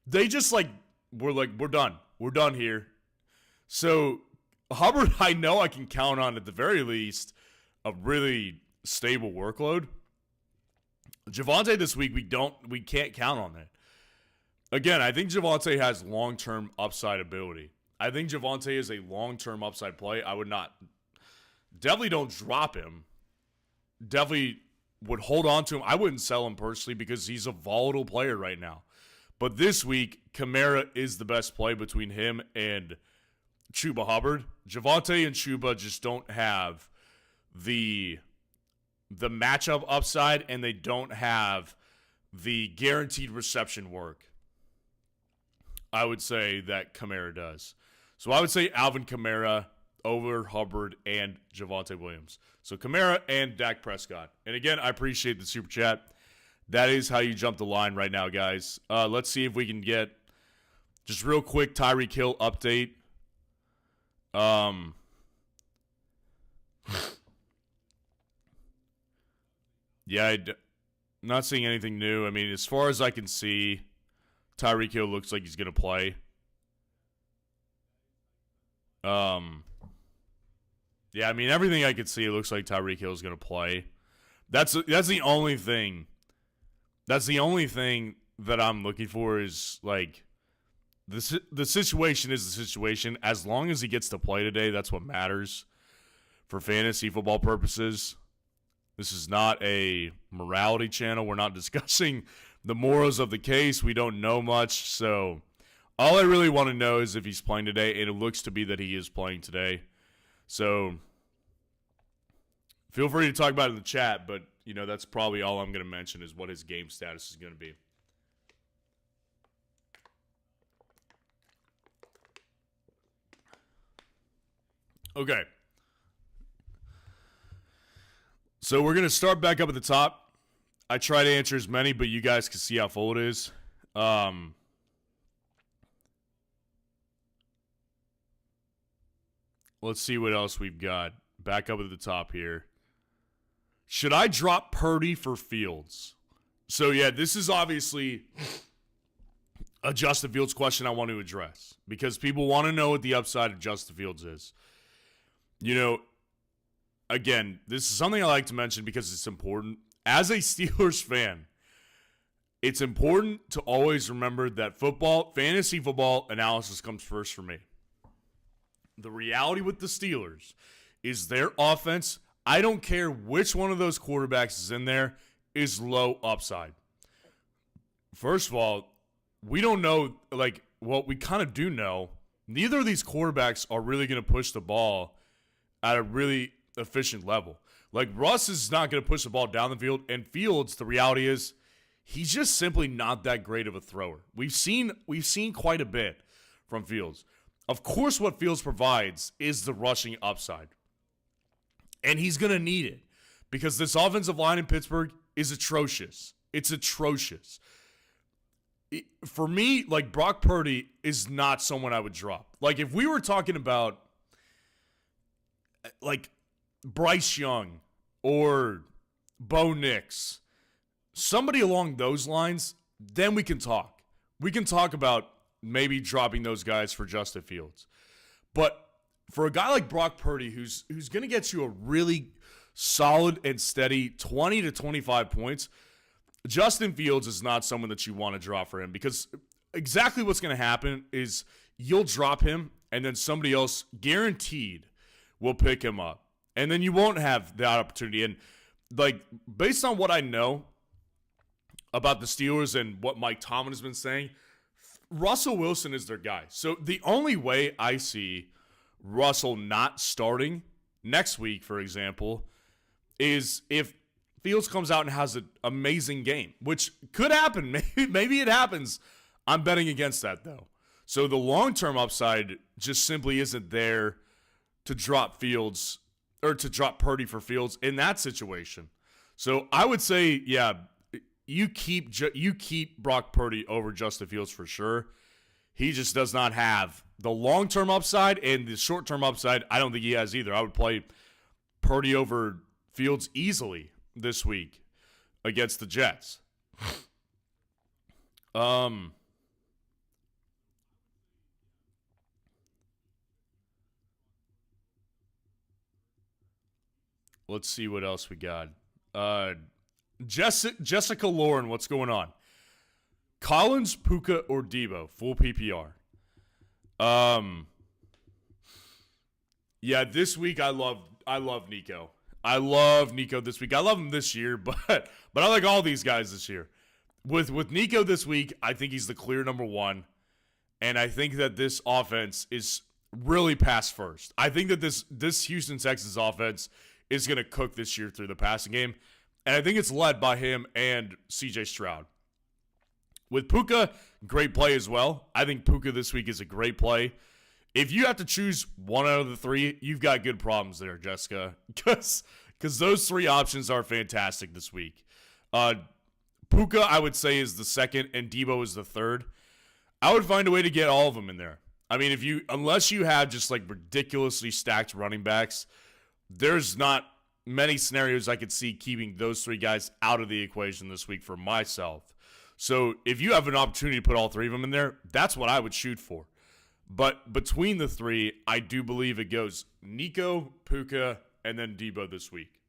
they just, like, we're done. We're done here. So, Hubbard, I know I can count on, at the very least, a really stable workload. Javonte this week, we can't count on that. Again, I think Javonte has long-term upside ability. I think Javonte is a long-term upside play. Definitely don't drop him. Definitely would hold on to him. I wouldn't sell him personally because he's a volatile player right now. But this week, Kamara is the best play between him and Chuba Hubbard. Javonte and Chuba just don't have the matchup upside, and they don't have the guaranteed reception work, I would say, that Kamara does. So I would say Alvin Kamara over Hubbard and Javonte Williams. So Kamara and Dak Prescott. And again, I appreciate the super chat. That is how you jump the line right now, guys. Let's see if we can get just real quick Tyreek Hill update. Yeah, I'm not seeing anything new. I mean, as far as I can see, Tyreek Hill looks like he's going to play. Yeah, I mean, everything I could see, it looks like Tyreek Hill is going to play. That's the only thing. That's the only thing that I'm looking for is, like, the situation is the situation. As long as he gets to play today, that's what matters for fantasy football purposes. This is not a morality channel. We're not discussing the morals of the case. We don't know much. So all I really want to know is if he's playing today, and it looks to be that he is playing today. So feel free to talk about it in the chat, but, you know, that's probably all I'm going to mention is what his game status is going to be. Okay. So we're going to start back up at the top. I try to answer as many, but you guys can see how full it is. Let's see what else we've got. Back up at the top here. Should I drop Purdy for Fields? So, yeah, this is obviously a Justin Fields question I want to address because people want to know what the upside of Justin Fields is. You know, again, this is something I like to mention because it's important. As a Steelers fan, it's important to always remember that fantasy football analysis comes first for me. The reality with the Steelers is their offense, I don't care which one of those quarterbacks is in there, is low upside. First of all, we don't know, like, well, we kind of do know, neither of these quarterbacks are really going to push the ball at a really efficient level. Like, Russ is not going to push the ball down the field, and Fields, the reality is, he's just simply not that great of a thrower. We've seen quite a bit from Fields. Of course, what Fields provides is the rushing upside. And he's going to need it because this offensive line in Pittsburgh is atrocious. It's atrocious. For me, like, Brock Purdy is not someone I would drop. Like, if we were talking about, like, Bryce Young or Bo Nix, somebody along those lines, then we can talk. We can talk about maybe dropping those guys for Justin Fields. But for a guy like Brock Purdy, who's going to get you a really solid and steady 20 to 25 points, Justin Fields is not someone that you want to drop for him because exactly what's going to happen is you'll drop him and then somebody else guaranteed will pick him up. And then you won't have that opportunity. And, like, based on what I know about the Steelers and what Mike Tomlin has been saying, Russell Wilson is their guy. So the only way I see Russell not starting next week, for example, is if Fields comes out and has an amazing game, which could happen. Maybe it happens. I'm betting against that, though. So the long-term upside just simply isn't there to drop Fields or to drop Purdy for Fields in that situation. So I would say, yeah, you keep Brock Purdy over Justin Fields for sure. He just does not have the long-term upside, and the short-term upside, I don't think he has either. I would play Purdy over Fields easily this week against the Jets. Let's see what else we got. Jessica Lauren, what's going on? Collins, Puka, or Debo? Full PPR. Yeah, this week I love Nico. I love Nico this week. I love him this year, but I like all these guys this year. With Nico this week, I think he's the clear number one, and I think that this offense is really pass first. I think that this Houston Texans offense is going to cook this year through the passing game, and I think it's led by him and C.J. Stroud. With Puka, great play as well. I think Puka this week is a great play. If you have to choose one out of the three, you've got good problems there, Jessica, because those three options are fantastic this week. Puka, I would say, is the second, and Debo is the third. I would find a way to get all of them in there. I mean, unless you have just like ridiculously stacked running backs, there's not many scenarios I could see keeping those three guys out of the equation this week for myself. So if you have an opportunity to put all three of them in there, that's what I would shoot for. But between the three, I do believe it goes Nico, Puka, and then Debo this week.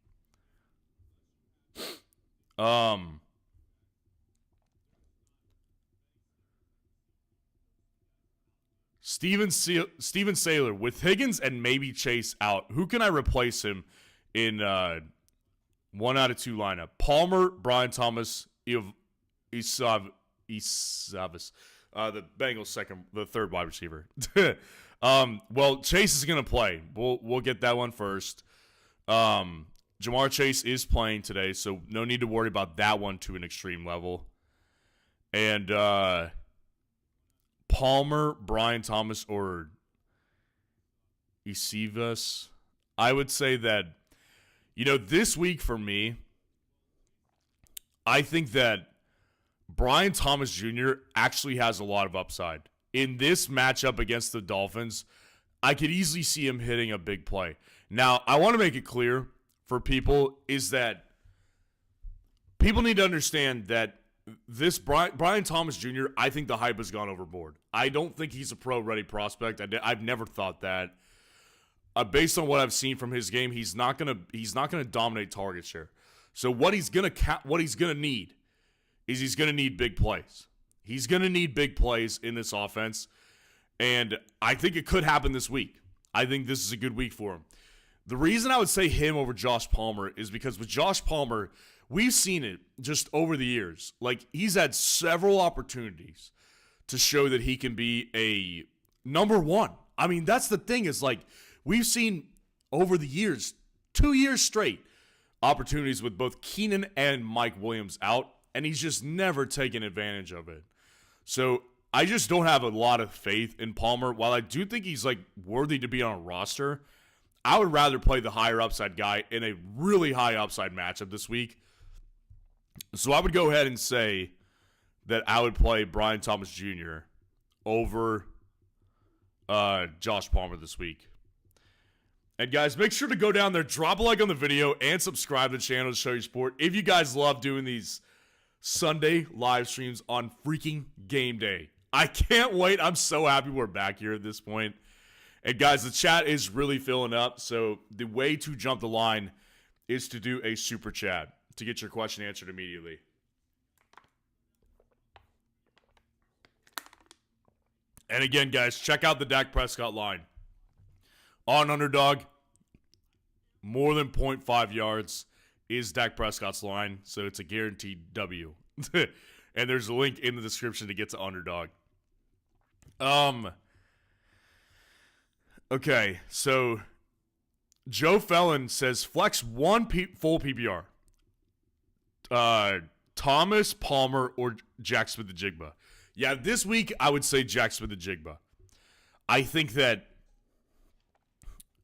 Steven Saylor, with Higgins and maybe Chase out, who can I replace him in 1 out of 2 lineup? Palmer, Brian Thomas, Isavis, the Bengals the third wide receiver. Well, Chase is going to play. We'll get that one first. Jamar Chase is playing today, so no need to worry about that one to an extreme level. And Palmer, Brian Thomas, or Isavis, I would say that, this week for me, I think that Brian Thomas Jr. actually has a lot of upside. In this matchup against the Dolphins, I could easily see him hitting a big play. Now, I want to make it clear for people is that people need to understand that this Brian Thomas Jr., I think the hype has gone overboard. I don't think he's a pro-ready prospect. I've never thought that. Based on what I've seen from his game, he's not gonna dominate target share. So what he's gonna need is he's gonna need big plays. He's gonna need big plays in this offense, and I think it could happen this week. I think this is a good week for him. The reason I would say him over Josh Palmer is because with Josh Palmer, we've seen it just over the years. Like, he's had several opportunities to show that he can be a number one. I mean, that's the thing is, like, we've seen over the years, 2 years straight, opportunities with both Keenan and Mike Williams out, and he's just never taken advantage of it. So I just don't have a lot of faith in Palmer. While I do think he's, like, worthy to be on a roster, I would rather play the higher upside guy in a really high upside matchup this week. So I would go ahead and say that I would play Brian Thomas Jr. over Josh Palmer this week. And guys, make sure to go down there, drop a like on the video, and subscribe to the channel to show your support. If you guys love doing these Sunday live streams on freaking game day. I can't wait. I'm so happy we're back here at this point. And guys, the chat is really filling up. So the way to jump the line is to do a super chat to get your question answered immediately. And again, guys, check out the Dak Prescott line. On Underdog, more than 0.5 yards is Dak Prescott's line, so it's a guaranteed W. And there's a link in the description to get to Underdog. Okay, so Joe Felon says flex one full PPR. Thomas, Palmer, or Jack Smith-Njigba. Yeah, this week I would say Jack Smith-Njigba. I think that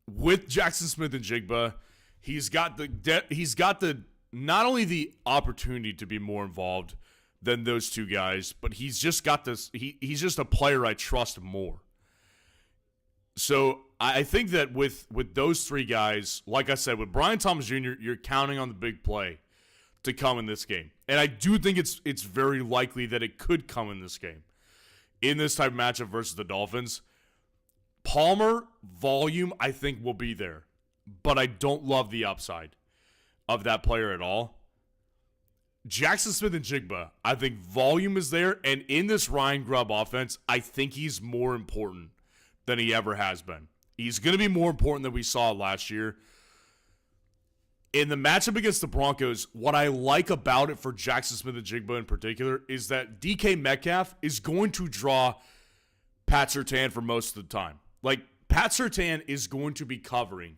with Jackson Smith-Njigba, he's got the not only the opportunity to be more involved than those two guys, but he's just got this. He's just a player I trust more. So I think that with those three guys, like I said, with Brian Thomas Jr., you're counting on the big play to come in this game. And I do think it's very likely that it could come in this game. In this type of matchup versus the Dolphins, Palmer volume, I think, will be there. But I don't love the upside of that player at all. Jackson Smith-Njigba, I think volume is there. And in this Ryan Grubb offense, I think he's more important than he ever has been. He's going to be more important than we saw last year. In the matchup against the Broncos, what I like about it for Jackson Smith-Njigba in particular is that DK Metcalf is going to draw Pat Surtain for most of the time. Like, Pat Surtain is going to be covering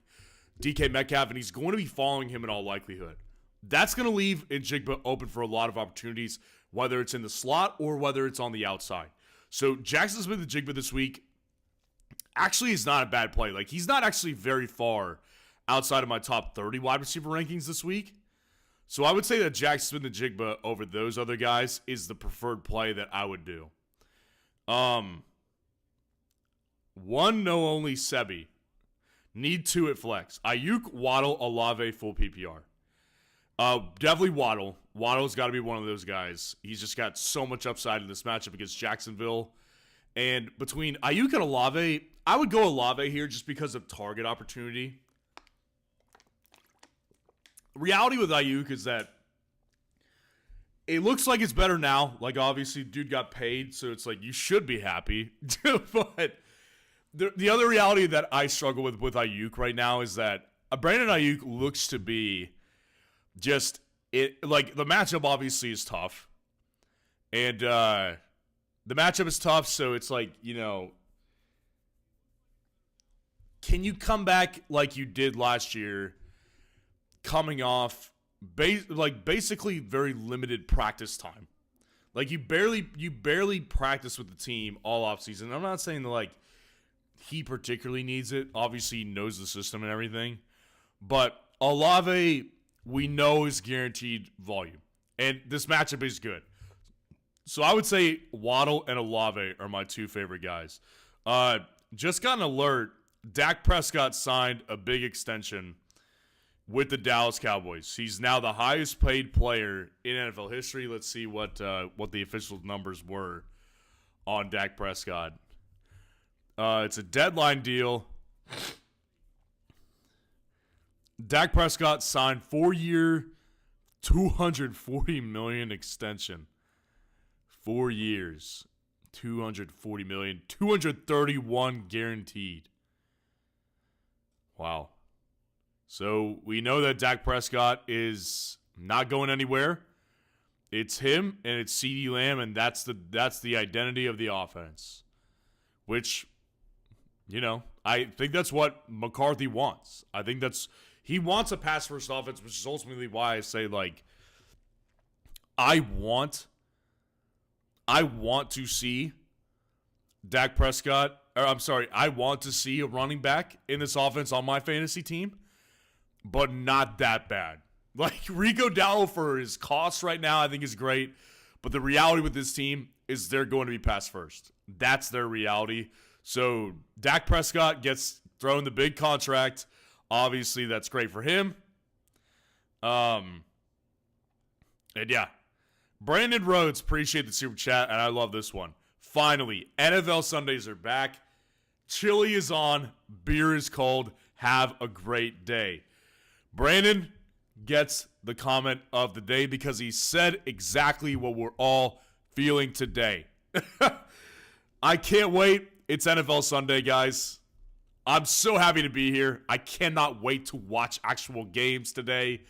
DK Metcalf, and he's going to be following him in all likelihood. That's going to leave Njigba open for a lot of opportunities, whether it's in the slot or whether it's on the outside. So Jackson Smith-Njigba this week actually is not a bad play. Like, he's not actually very far outside of my top 30 wide receiver rankings this week. So I would say that Jackson Smith-Njigba over those other guys is the preferred play that I would do. One, no, only Sebi. Need two at flex. Ayuk, Waddle, Olave, full PPR. Definitely Waddle. Waddle's got to be one of those guys. He's just got so much upside in this matchup against Jacksonville. And between Ayuk and Olave, I would go Olave here just because of target opportunity. Reality with Ayuk is that it looks like it's better now. Like, obviously, dude got paid, so it's like you should be happy. But the other reality that I struggle with Ayuk right now is that Brandon Ayuk looks to be just it. Like, the matchup obviously is tough, and the matchup is tough. So it's like, you know, can you come back like you did last year, coming off basically very limited practice time? Like, you barely practice with the team all offseason. I'm not saying that, like, he particularly needs it. Obviously, he knows the system and everything. But Olave, we know, is guaranteed volume. And this matchup is good. So I would say Waddle and Olave are my two favorite guys. Just got an alert. Dak Prescott signed a big extension with the Dallas Cowboys. He's now the highest paid player in NFL history. Let's see what the official numbers were on Dak Prescott. It's a deadline deal. Dak Prescott signed 4-year, $240 million extension. 4 years, $240 million, 231 guaranteed. Wow. So we know that Dak Prescott is not going anywhere. It's him and it's CeeDee Lamb, and that's the identity of the offense. Which, you know, I think that's what McCarthy wants. I think he wants a pass-first offense, which is ultimately why I say, like, I want to see Dak Prescott, I want to see a running back in this offense on my fantasy team, but not that bad. Like, Rico Dowdle for his costs right now, I think is great, but the reality with this team is they're going to be pass first. That's their reality. So Dak Prescott gets thrown the big contract. Obviously, that's great for him. And yeah, Brandon Rhodes, appreciate the super chat, and I love this one. Finally, NFL Sundays are back. Chili is on. Beer is cold. Have a great day. Brandon gets the comment of the day because he said exactly what we're all feeling today. I can't wait. It's NFL Sunday, guys. I'm so happy to be here. I cannot wait to watch actual games today.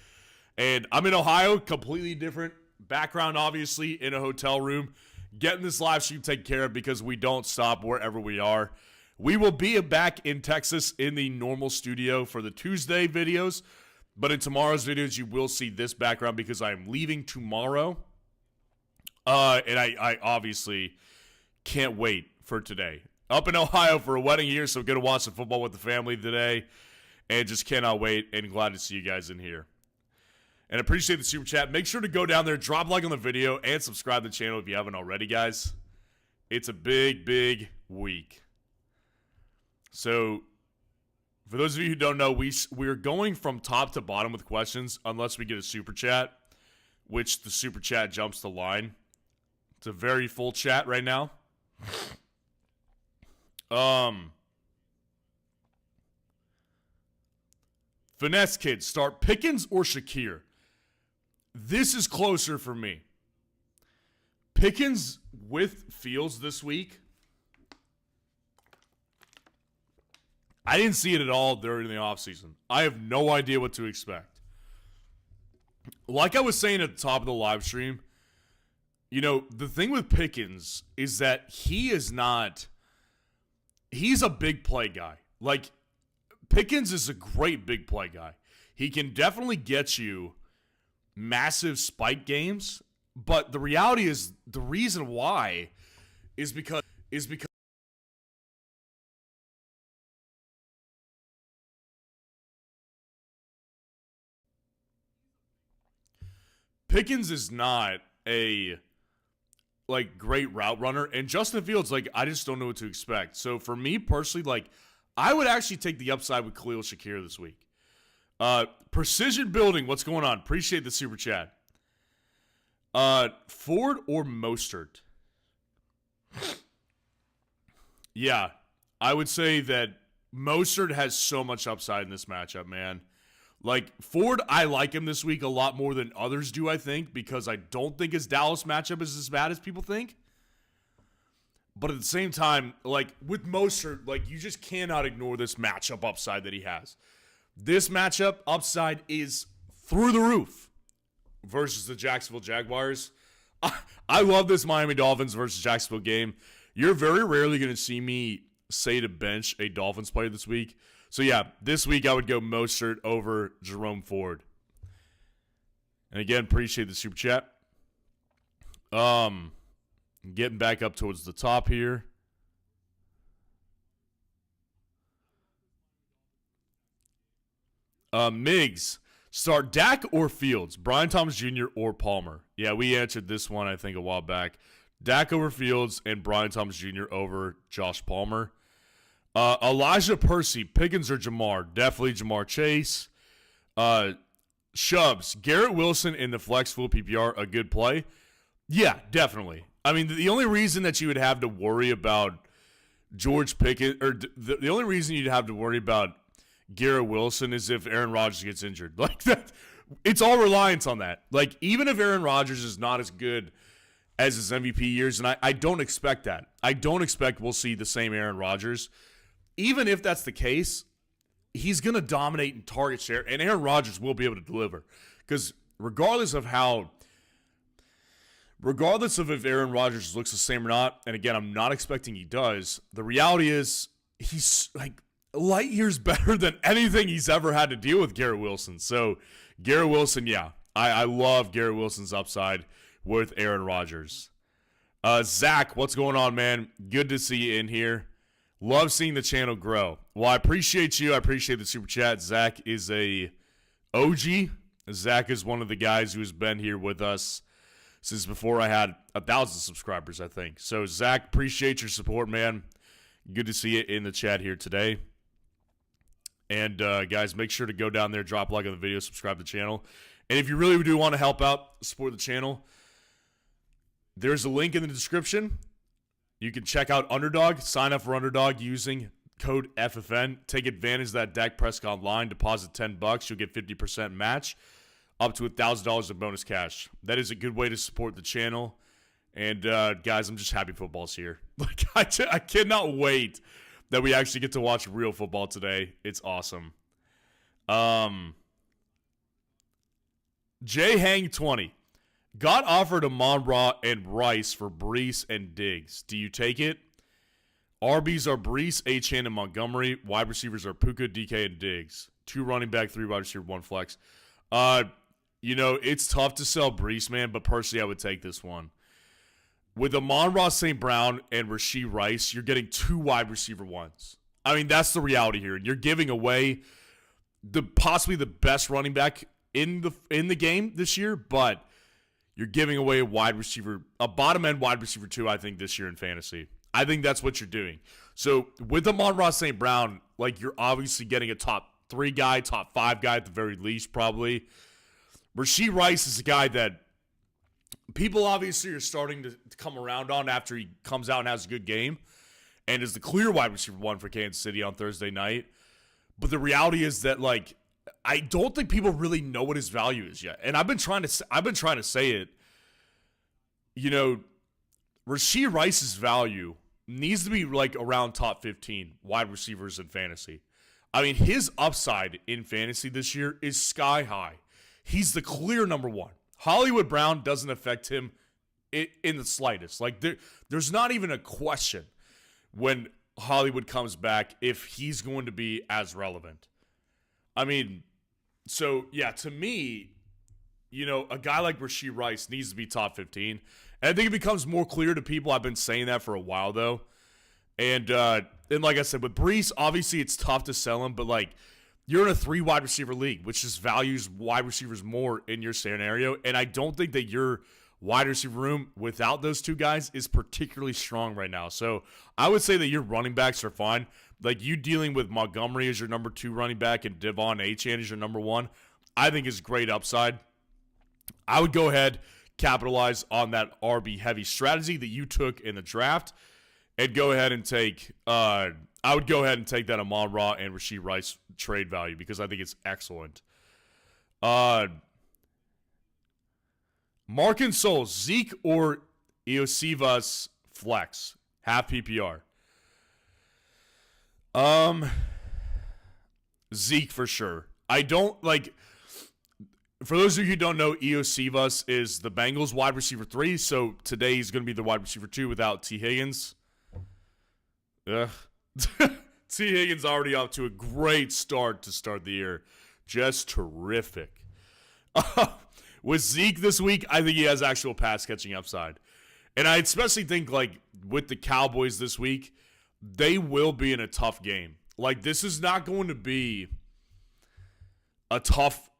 And I'm in Ohio, completely different background, obviously, in a hotel room. Getting this live stream taken care of because we don't stop wherever we are. We will be back in Texas in the normal studio for the Tuesday videos. But in tomorrow's videos, you will see this background because I am leaving tomorrow. And I obviously can't wait for today. Up in Ohio for a wedding here, so going to watch some football with the family today. And just cannot wait and glad to see you guys in here. And appreciate the super chat. Make sure to go down there, drop a like on the video, and subscribe to the channel if you haven't already, guys. It's a big, big week. So, for those of you who don't know, we're going from top to bottom with questions unless we get a super chat, which the super chat jumps the line. It's a very full chat right now. Finesse Kids, start Pickens or Shakir? This is closer for me. Pickens with Fields this week. I didn't see it at all during the offseason. I have no idea what to expect. Like I was saying at the top of the live stream, you know, the thing with Pickens is that he's a big play guy. Like, Pickens is a great big play guy. He can definitely get you massive spike games, but the reality is the reason why is because Pickens is not a great route runner, and Justin Fields, I just don't know what to expect. So for me personally, I would actually take the upside with Khalil Shakir this week. Precision Building, what's going on? Appreciate the super chat. Ford or Mostert? Yeah, I would say that Mostert has so much upside in this matchup, man. Ford, I like him this week a lot more than others do, I think, because I don't think his Dallas matchup is as bad as people think. But at the same time, with Mostert, you just cannot ignore this matchup upside that he has. This matchup upside is through the roof versus the Jacksonville Jaguars. I love this Miami Dolphins versus Jacksonville game. You're very rarely going to see me say to bench a Dolphins player this week. So, yeah, this week I would go Mostert over Jerome Ford. And again, appreciate the super chat. Getting back up towards the top here. Miggs, start Dak or Fields? Brian Thomas Jr. or Palmer? Yeah, we answered this one, I think, a while back. Dak over Fields and Brian Thomas Jr. over Josh Palmer. Elijah Percy, Pickens or Jamar? Definitely Jamar Chase. Shubs, Garrett Wilson in the flex full PPR, a good play? Yeah, definitely. I mean, the only reason that you would have to worry about George Pickens, or the only reason you'd have to worry about Garrett Wilson is if Aaron Rodgers gets injured. That, it's all reliance on that. Even if Aaron Rodgers is not as good as his MVP years, and I don't expect that. I don't expect we'll see the same Aaron Rodgers. Even if that's the case, he's going to dominate in target share, and Aaron Rodgers will be able to deliver. Because regardless of if Aaron Rodgers looks the same or not, and again, I'm not expecting he does, the reality is he's light years better than anything he's ever had to deal with Garrett Wilson. So Garrett Wilson, yeah, I love Garrett Wilson's upside with Aaron Rodgers. Zach, what's going on, man? Good to see you in here. Love seeing the channel grow. Well, I appreciate you. I appreciate the super chat. Zach is a OG. Zach is one of the guys who has been here with us since before I had 1,000 subscribers, I think. So, Zach, appreciate your support, man. Good to see you in the chat here today. And, guys, make sure to go down there, drop a like on the video, subscribe to the channel. And if you really do want to help out, support the channel, there's a link in the description. You can check out Underdog, sign up for Underdog using code FFN. Take advantage of that Dak Prescott line, deposit $10, you'll get 50% match, up to $1,000 of bonus cash. That is a good way to support the channel. And, guys, I'm just happy football's here. I cannot wait that we actually get to watch real football today. It's awesome. J Hang 20. Got offered Amon-Ra and Rice for Brees and Diggs. Do you take it? RBs are Brees, Achane, and Montgomery. Wide receivers are Puka, DK, and Diggs. 2 running back, 3 wide receiver, 1 flex. It's tough to sell Brees, man, but personally, I would take this one. With Amon-Ra St. Brown and Rashee Rice, you're getting 2 wide receiver 1s. I mean, that's the reality here. You're giving away possibly the best running back in the game this year, but you're giving away a bottom-end wide receiver 2, I think, this year in fantasy. I think that's what you're doing. So with Amon-Ra St. Brown, like, you're obviously getting a top 3 guy, top 5 guy at the very least, probably. Rashee Rice is a guy that people obviously are starting to come around on after he comes out and has a good game and is the clear wide receiver 1 for Kansas City on Thursday night. But the reality is that, like, I don't think people really know what his value is yet. And I've been trying to say it. You know, Rashee Rice's value needs to be like around top 15 wide receivers in fantasy. I mean, his upside in fantasy this year is sky high. He's the clear number 1. Hollywood Brown doesn't affect him in the slightest. Like, there's not even a question when Hollywood comes back if he's going to be as relevant. I mean, so, yeah, to me, you know, a guy like Rashee Rice needs to be top 15. And I think it becomes more clear to people. I've been saying that for a while, though. And like I said, with Breece, obviously it's tough to sell him, but, like, you're in a 3 wide receiver league, which just values wide receivers more in your scenario. And I don't think that your wide receiver room without those 2 guys is particularly strong right now. So I would say that your running backs are fine. Like, you dealing with Montgomery as your number 2 running back and Devon Achane as your number 1, I think is great upside. I would go ahead, capitalize on that RB heavy strategy that you took in the draft, and go ahead and take I would go ahead and take that Amon-Ra and Rashee Rice trade value because I think it's excellent. Mark and Soul, Zeke or Iosivas flex, half PPR. Zeke for sure. I don't like. For those of you who don't know, Iosivas is the Bengals wide receiver 3. So today he's going to be the wide receiver 2 without T. Higgins. Ugh. T. Higgins already off to a great start to start the year. Just terrific. With Zeke this week, I think he has actual pass-catching upside. And I especially think, like, with the Cowboys this week, they will be in a tough game. Like, this is not going to be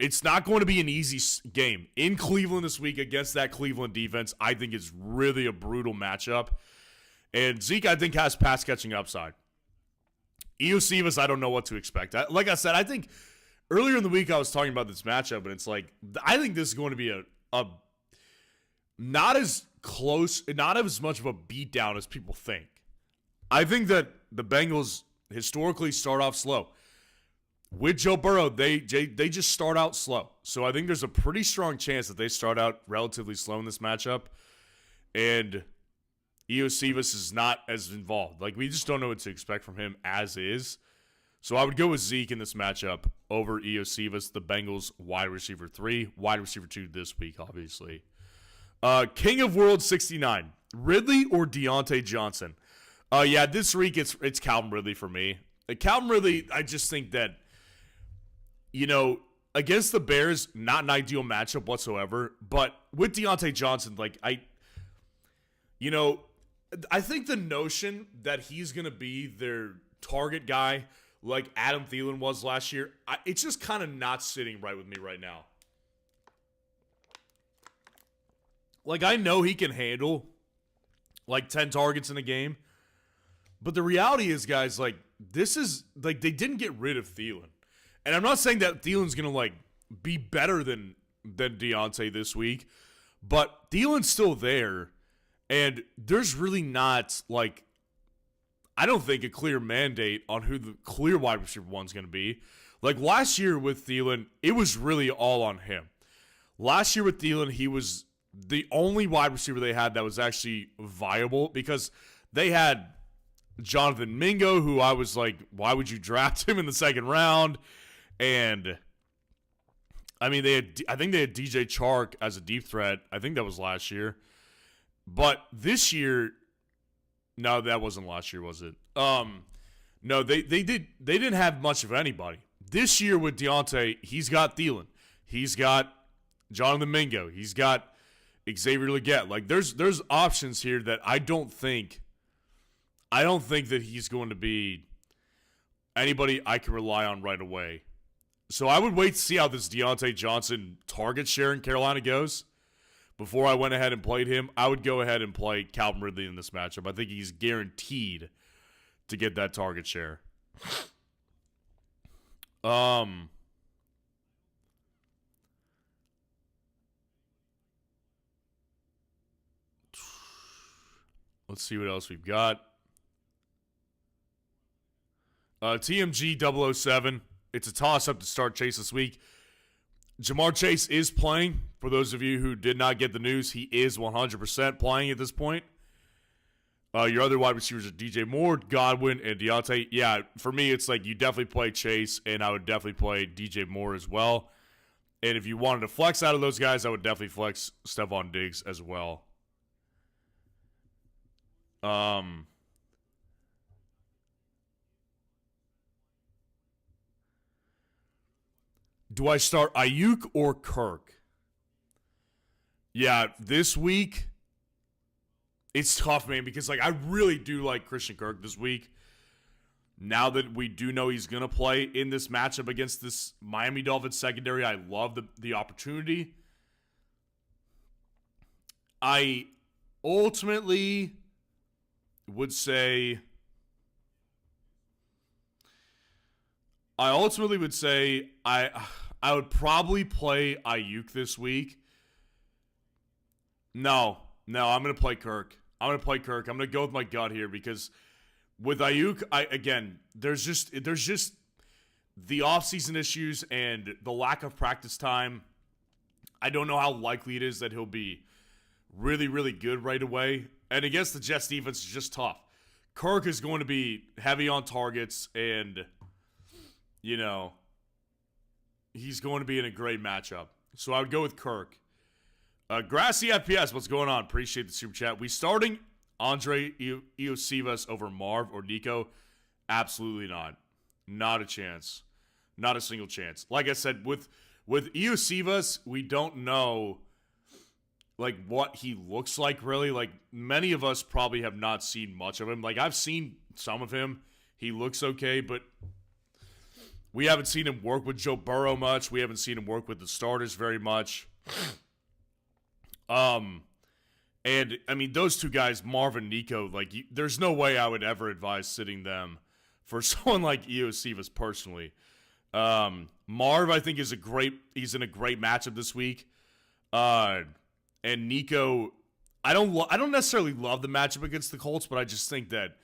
it's not going to be an easy game. In Cleveland this week against that Cleveland defense, I think is really a brutal matchup. And Zeke, I think, has pass-catching upside. Iosivas, I don't know what to expect. Like I said, I think earlier in the week I was talking about this matchup, and it's like, I think this is going to be a not as close, not as much of a beatdown as people think. I think that the Bengals historically start off slow. With Joe Burrow, they just start out slow. So I think there's a pretty strong chance that they start out relatively slow in this matchup. And Iosivas is not as involved. Like, we just don't know what to expect from him as is. So I would go with Zeke in this matchup over Iosivas, the Bengals wide receiver 3, wide receiver 2 this week, obviously. King of World 69, Ridley or Deontay Johnson? Yeah, this week it's Calvin Ridley for me. Calvin Ridley, I just think that, you know, against the Bears, not an ideal matchup whatsoever. But with Deontay Johnson, like, I think the notion that he's going to be their target guy like Adam Thielen was last year, it's just kind of not sitting right with me right now. Like, I know he can handle, like, 10 targets in a game. But the reality is, guys, like, this is, like, they didn't get rid of Thielen. And I'm not saying that Thielen's going to, like, be better than Deontay this week. But Thielen's still there. And there's really not, like, I don't think a clear mandate on who the clear wide receiver one's going to be. Like, last year with Thielen, it was really all on him. Last year with Thielen, he was the only wide receiver they had that was actually viable because they had Jonathan Mingo, who I was like, why would you draft him in the second round? And, I mean, I think they had DJ Chark as a deep threat. I think that was last year. But this year, no, that wasn't last year, was it? No, they didn't have much of anybody. This year with Deontay, he's got Thielen. He's got Jonathan Mingo. He's got Xavier Legette. Like, there's options here that I don't think that he's going to be anybody I can rely on right away. So I would wait to see how this Deontay Johnson target share in Carolina goes before I went ahead and played him. I would go ahead and play Calvin Ridley in this matchup. I think he's guaranteed to get that target share. Let's see what else we've got. TMG 007. It's a toss-up to start Chase this week. Jamar Chase is playing. For those of you who did not get the news, he is 100% playing at this point. Your other wide receivers are DJ Moore, Godwin, and Deontay. Yeah, for me, it's like you definitely play Chase, and I would definitely play DJ Moore as well. And if you wanted to flex out of those guys, I would definitely flex Stephon Diggs as well. Do I start Ayuk or Kirk? Yeah, this week, it's tough, man, because like I really do like Christian Kirk this week. Now that we do know he's going to play in this matchup against this Miami Dolphins secondary, I love the opportunity. I ultimately would say I would probably play Ayuk this week. No, I'm going to play Kirk. I'm going to go with my gut here because with Ayuk, there's just the offseason issues and the lack of practice time. I don't know how likely it is that he'll be really, really good right away. And against the Jets defense is just tough. Kirk is going to be heavy on targets and, he's going to be in a great matchup. So I would go with Kirk. Grassy FPS, what's going on? Appreciate the super chat. We starting Andre Iosivas over Marv or Nico? Absolutely not. Not a chance. Not a single chance. Like I said, with Iosivas, we don't know like what he looks like really. Like many of us probably have not seen much of him. Like I've seen some of him. He looks okay, but we haven't seen him work with Joe Burrow much. We haven't seen him work with the starters very much. And I mean, those two guys, Marv and Nico, like there's no way I would ever advise sitting them for someone like Iosivas personally. Marv, I think he's in a great matchup this week. And Nico, I don't necessarily love the matchup against the Colts, but I just think that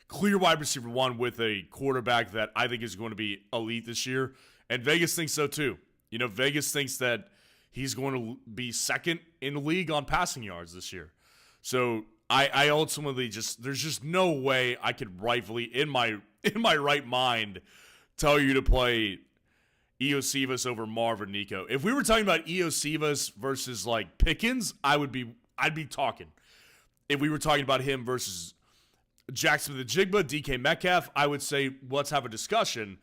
clear wide receiver one with a quarterback that I think is going to be elite this year. And Vegas thinks so too. Vegas thinks that he's going to be second in the league on passing yards this year. So I ultimately there's just no way I could rightfully in my right mind tell you to play Iosivas over Marv or Nico. If we were talking about Iosivas versus like Pickens, I'd be talking. If we were talking about him versus Jackson the Jigba, DK Metcalf, I would say let's have a discussion.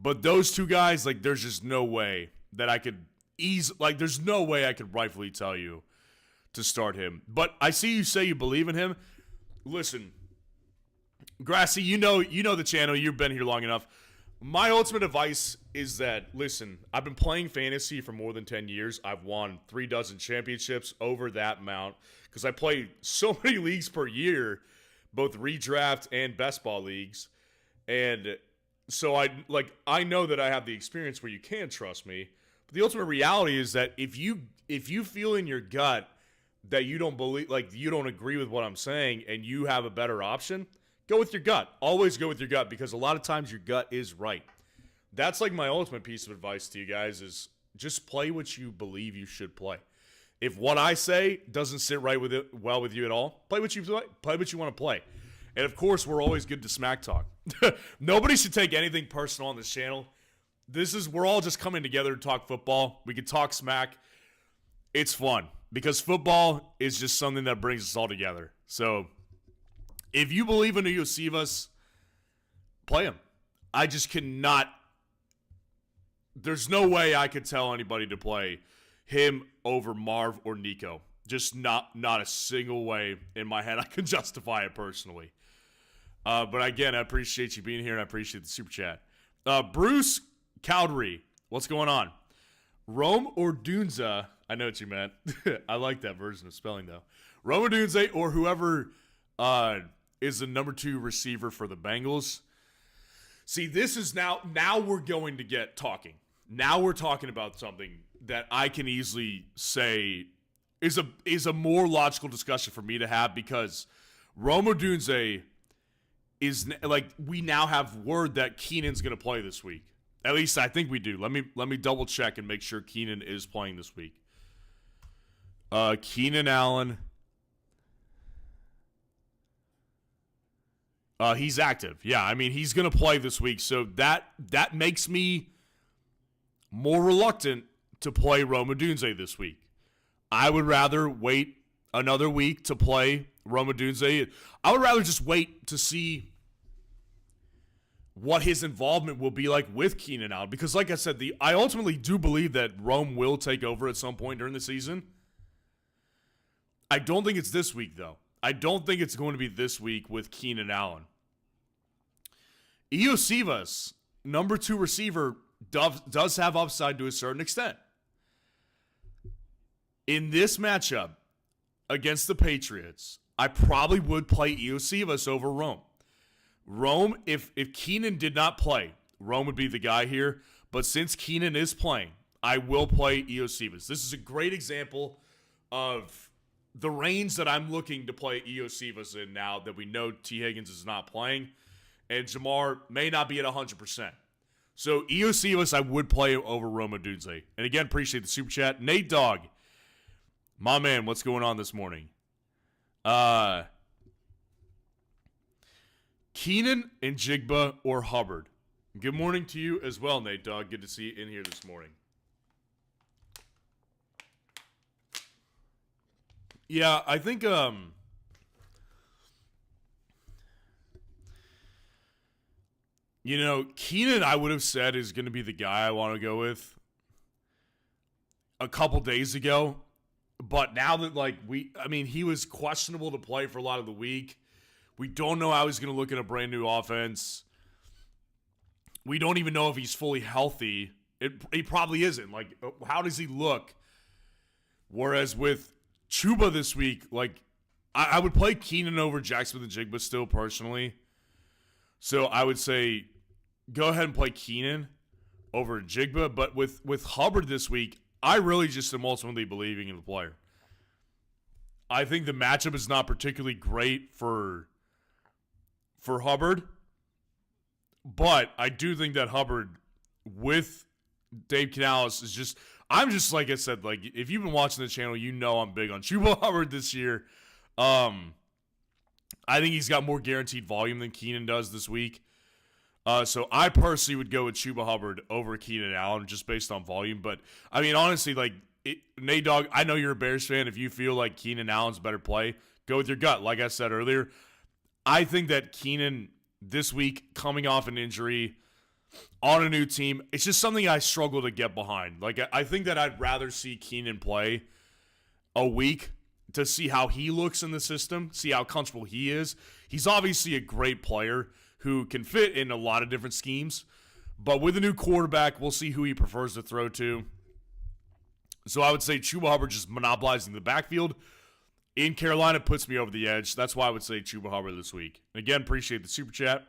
But those two guys, like there's just no way that I could there's no way I could rightfully tell you to start him. But I see you say you believe in him. Listen, Grassy, you know the channel. You've been here long enough. My ultimate advice is that, listen, I've been playing fantasy for more than 10 years. I've won 36 championships over that amount because I play so many leagues per year, both redraft and best ball leagues. And so I know that I have the experience where you can trust me. But the ultimate reality is that if you feel in your gut that you don't believe, like you don't agree with what I'm saying and you have a better option, go with your gut. Always go with your gut because a lot of times your gut is right. That's like my ultimate piece of advice to you guys is just play what you believe you should play. If what I say doesn't sit right with you at all, play what you want to play. And of course, we're always good to smack talk. Nobody should take anything personal on this channel. We're all just coming together to talk football. We can talk smack. It's fun because football is just something that brings us all together. So if you believe in Iosivas, play him. I just cannot. There's no way I could tell anybody to play him over Marv or Nico. Just not a single way in my head I can justify it personally. But again, I appreciate you being here and I appreciate the super chat. Bruce Cowdery, What's going on? Rome or Dunza? I know what you meant. I like that version of spelling, though. Rome or Dunza, or whoever is the number 2 receiver for the Bengals. See, this is now we're going to get talking. Now we're talking about something that I can easily say is a more logical discussion for me to have, because Rome Odunze is, like, we now have word that Keenan's going to play this week. At least I think we do. Let me double check and make sure Keenan is playing this week. Keenan Allen. He's active. Yeah, I mean, he's going to play this week, so that makes me more reluctant to play Rome Odunze this week. I would rather wait another week to play Rome Odunze. I would rather just wait to see what his involvement will be like with Keenan Allen. Because like I said, I ultimately do believe that Rome will take over at some point during the season. I don't think it's this week, though. I don't think it's going to be this week with Keenan Allen. Iosivas, number 2 receiver, does have upside to a certain extent. In this matchup against the Patriots, I probably would play Iosivas over Rome. Rome, if Keenan did not play, Rome would be the guy here. But since Keenan is playing, I will play Iosivas. This is a great example of the range that I'm looking to play Iosivas in now that we know T. Higgins is not playing. And Jamar may not be at 100%. So Iosivas I would play over Rome Odunze. And again, appreciate the super chat. Nate Dogg, my man, what's going on this morning? Keenan and Jigba or Hubbard? Good morning to you as well, Nate Dogg. Good to see you in here this morning. Yeah, I think Keenan, I would have said, is going to be the guy I want to go with a couple days ago. But now that, he was questionable to play for a lot of the week. We don't know how he's going to look in a brand new offense. We don't even know if he's fully healthy. He probably isn't. Like, how does he look? Whereas with Chuba this week, I would play Keenan over Jackson and Jigba still personally. So I would say go ahead and play Keenan over Jigba. But with Hubbard this week, I really just am ultimately believing in the player. I think the matchup is not particularly great for Hubbard. But I do think that Hubbard with Dave Canales is just, I'm just, like I said, if you've been watching the channel, you know I'm big on Chuba Hubbard this year. I think he's got more guaranteed volume than Keenan does this week. So I personally would go with Chuba Hubbard over Keenan Allen just based on volume. But, I mean, honestly, Nate Dogg, I know you're a Bears fan. If you feel like Keenan Allen's a better play, go with your gut. Like I said earlier, I think that Keenan this week, coming off an injury on a new team, it's just something I struggle to get behind. I think that I'd rather see Keenan play a week to see how he looks in the system, see how comfortable he is. He's obviously a great player who can fit in a lot of different schemes. But with a new quarterback, we'll see who he prefers to throw to. So I would say Chuba Hubbard just monopolizing the backfield in Carolina puts me over the edge. That's why I would say Chuba Hubbard this week. Again, appreciate the super chat.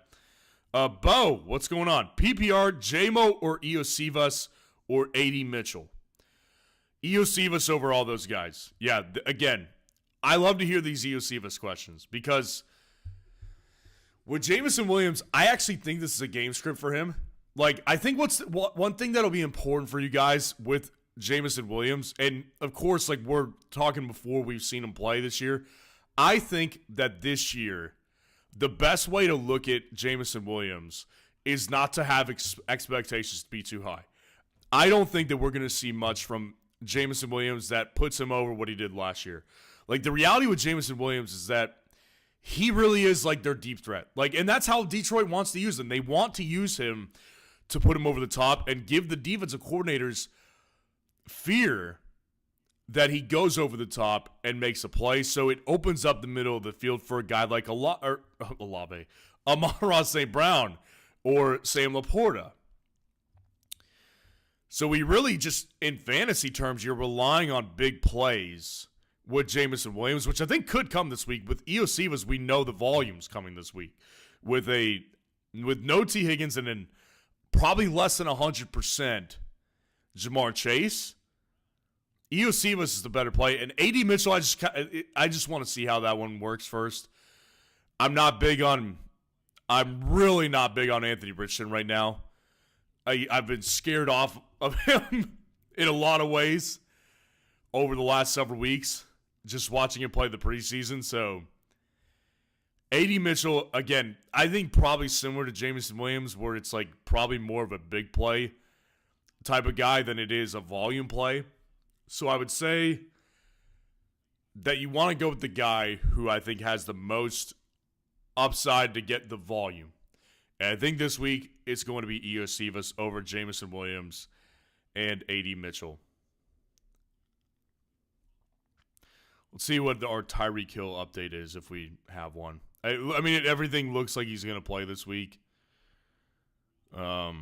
Bo, what's going on? PPR, JMO or Iosivas or A.D. Mitchell? Iosivas over all those guys. Yeah, again, I love to hear these Iosivas questions because with Jameson Williams, I actually think this is a game script for him. I think one thing that'll be important for you guys with Jameson Williams, and of course, we're talking before we've seen him play this year, I think that this year, the best way to look at Jameson Williams is not to have expectations to be too high. I don't think that we're going to see much from Jameson Williams that puts him over what he did last year. The reality with Jameson Williams is that he really is their deep threat. And that's how Detroit wants to use him. They want to use him to put him over the top and give the defensive coordinators fear that he goes over the top and makes a play. So it opens up the middle of the field for a guy like Amon-Ra St. Brown or Sam Laporta. So we really just, in fantasy terms, you're relying on big plays with Jameson Williams, which I think could come this week. With Iosivas, we know the volume's coming this week. With no T. Higgins and then probably less than 100% Jamar Chase, Iosivas is the better play. And A.D. Mitchell, I just want to see how that one works first. I'm really not big on Anthony Richardson right now. I've been scared off of him in a lot of ways over the last several weeks, just watching him play the preseason. So, A.D. Mitchell, again, I think probably similar to Jameson Williams, where it's like probably more of a big play type of guy than it is a volume play. So I would say that you want to go with the guy who I think has the most upside to get the volume. And I think this week it's going to be Iosivas over Jameson Williams and A.D. Mitchell. Let's see what our Tyreek Hill update is if we have one. I mean, everything looks like he's going to play this week. Yeah,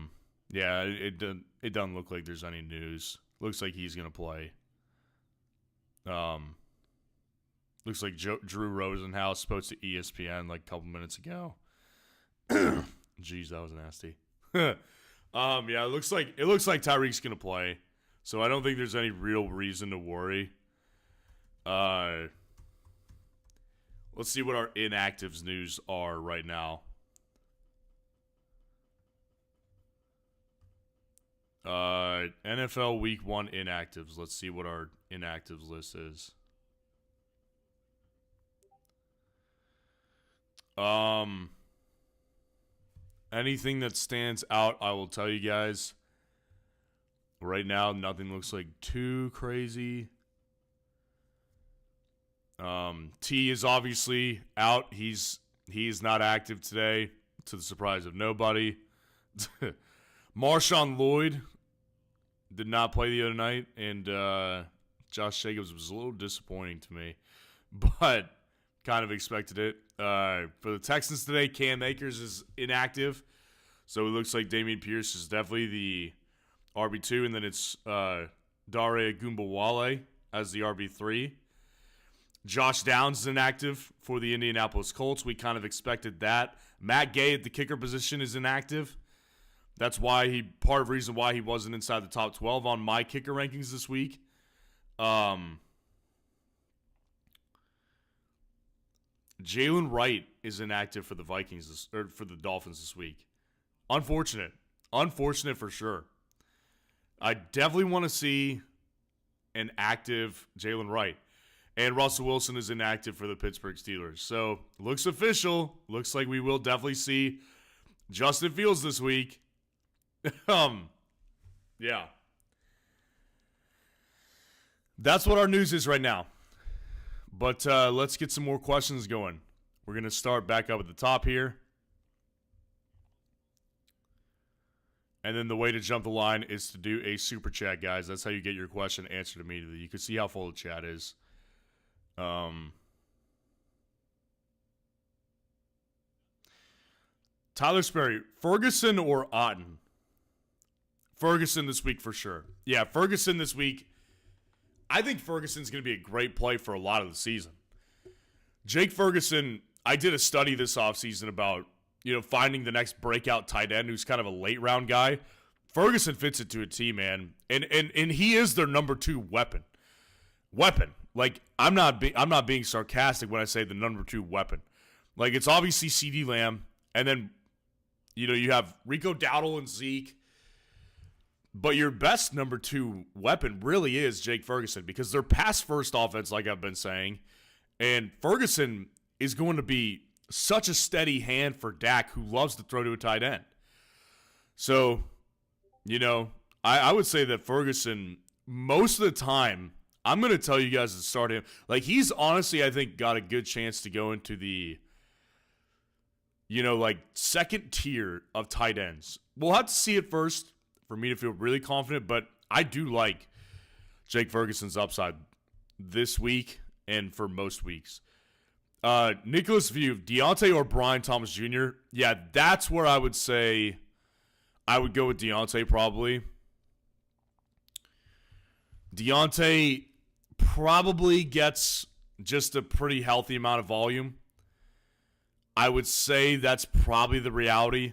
it doesn't look like there's any news. Looks like he's going to play. Looks like Drew Rosenhaus spoke to ESPN like a couple minutes ago. Jeez, that was nasty. Yeah, it looks like Tyreek's gonna play, so I don't think there's any real reason to worry. Let's see what our inactives news are right now. NFL Week 1 inactives. Let's see what our inactives list is. Anything that stands out, I will tell you guys. Right now, nothing looks like too crazy. T is obviously out. He's not active today, to the surprise of nobody. Marshawn Lloyd did not play the other night, and Josh Jacobs was a little disappointing to me, but kind of expected it. For the Texans today, Cam Akers is inactive, so it looks like Dameon Pierce is definitely the RB2, and then it's Dare Gumbawale as the RB3. Josh Downs is inactive for the Indianapolis Colts. We kind of expected that. Matt Gay at the kicker position is inactive. That's why part of the reason why he wasn't inside the top 12 on my kicker rankings this week. Jalen Wright is inactive for the Vikings or for the Dolphins this week. Unfortunate for sure. I definitely want to see an active Jalen Wright. And Russell Wilson is inactive for the Pittsburgh Steelers. So, looks official. Looks like we will definitely see Justin Fields this week. Yeah. That's what our news is right now. But let's get some more questions going. We're going to start back up at the top here. And then the way to jump the line is to do a super chat, guys. That's how you get your question answered immediately. You can see how full the chat is. Tyler Sperry, Ferguson or Otten? Ferguson this week for sure. Yeah, Ferguson this week. I think Ferguson's going to be a great play for a lot of the season. Jake Ferguson, I did a study this offseason about, finding the next breakout tight end who's kind of a late round guy. Ferguson fits it to a T, man. And he is their number 2 weapon. Like, I'm not being sarcastic when I say the number 2 weapon. Like, it's obviously CeeDee Lamb, and then, you have Rico Dowdle and Zeke. But your best number 2 weapon really is Jake Ferguson because they're pass-first offense, like I've been saying. And Ferguson is going to be such a steady hand for Dak, who loves to throw to a tight end. So, I would say that Ferguson, most of the time, I'm going to tell you guys to start him. Like, he's honestly, I think, got a good chance to go into the, second tier of tight ends. We'll have to see it first for me to feel really confident, but I do like Jake Ferguson's upside this week and for most weeks. Nicholas View, Deontay or Brian Thomas Jr.? Yeah, that's where I would say I would go with Deontay probably. Deontay probably gets just a pretty healthy amount of volume. I would say that's probably the reality.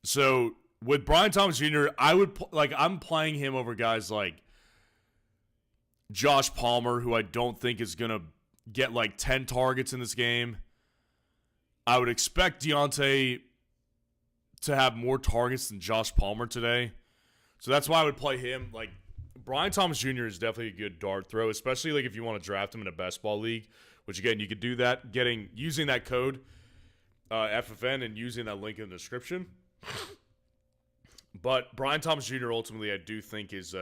So with Brian Thomas Jr., I'm playing him over guys like Josh Palmer, who I don't think is going to get like 10 targets in this game. I would expect Deontay to have more targets than Josh Palmer today. So that's why I would play him. Like, Brian Thomas Jr. is definitely a good dart throw, especially like if you want to draft him in a best ball league, which again, you could do that using that code FFN and using that link in the description. But Brian Thomas Jr. ultimately I do think is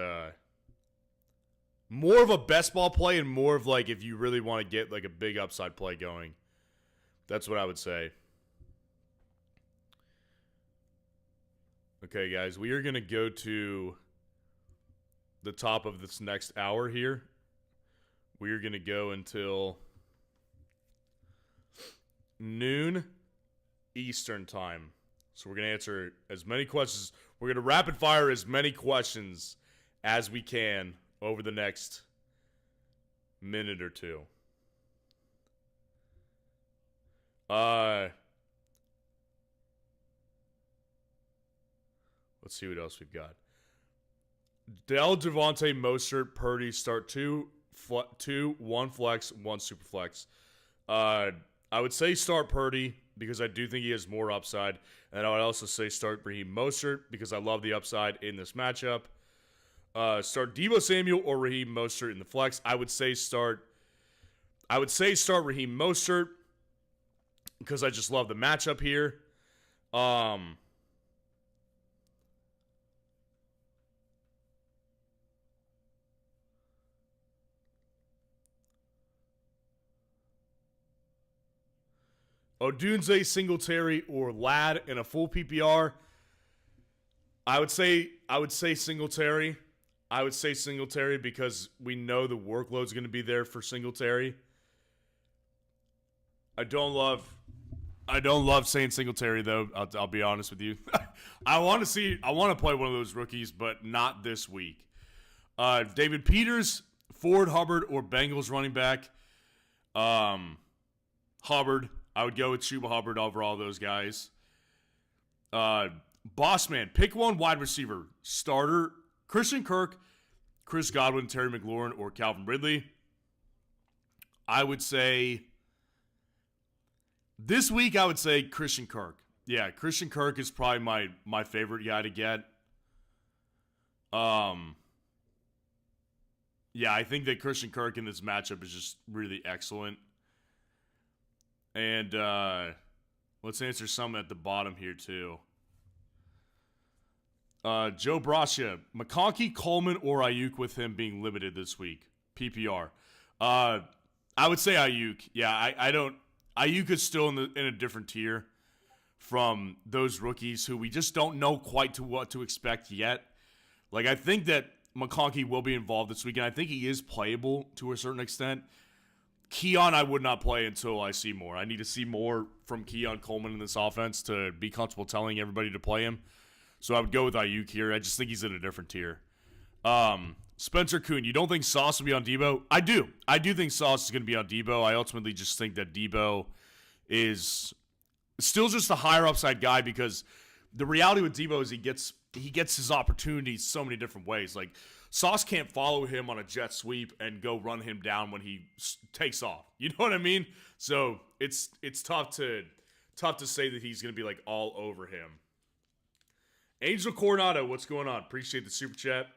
more of a best ball play and more of like if you really want to get like a big upside play going. That's what I would say. Okay, guys, we are going to go to the top of this next hour here. We are going to go until noon Eastern time. So we're going to answer as many questions. We're going to rapid fire as many questions as we can over the next minute or two. Let's see what else we've got. Dell, Devontae, Mostert, Purdy start 2, 1 flex, 1 super flex. I would say start Purdy because I do think he has more upside. And I would also say start Raheem Mostert because I love the upside in this matchup. Start Deebo Samuel or Raheem Mostert in the flex. I would say start Raheem Mostert because I just love the matchup here. Odunze, Singletary, or Ladd in a full PPR. I would say Singletary. I would say Singletary because we know the workload's going to be there for Singletary. I don't love saying Singletary though. I'll be honest with you. I want to play one of those rookies, but not this week. David Peters, Ford, Hubbard, or Bengals running back. Hubbard. I would go with Chuba Hubbard over all those guys. Bossman, pick one wide receiver. Starter, Christian Kirk, Chris Godwin, Terry McLaurin, or Calvin Ridley. I would say, this week I would say Christian Kirk. Yeah, Christian Kirk is probably my favorite guy to get. Yeah, I think that Christian Kirk in this matchup is just really excellent. And let's answer some at the bottom here, too. Joe Brascia, McConkey, Coleman, or Ayuk with him being limited this week? PPR. I would say Ayuk. Yeah, I don't. Ayuk is still in a different tier from those rookies who we just don't know quite what to expect yet. Like, I think that McConkey will be involved this week, and I think he is playable to a certain extent. Keon, I would not play until I see more. I need to see more from Keon Coleman in this offense to be comfortable telling everybody to play him. So I would go with Ayuk here. I just think he's in a different tier. Spencer Kuhn, you don't think Sauce will be on Debo? I do. I do think Sauce is going to be on Debo. I ultimately just think that Debo is still just a higher upside guy because the reality with Debo is he gets his opportunities so many different ways. Like, Sauce can't follow him on a jet sweep and go run him down when he takes off. You know what I mean? So it's tough to say that he's going to be like all over him. Angel Coronado, what's going on? Appreciate the super chat.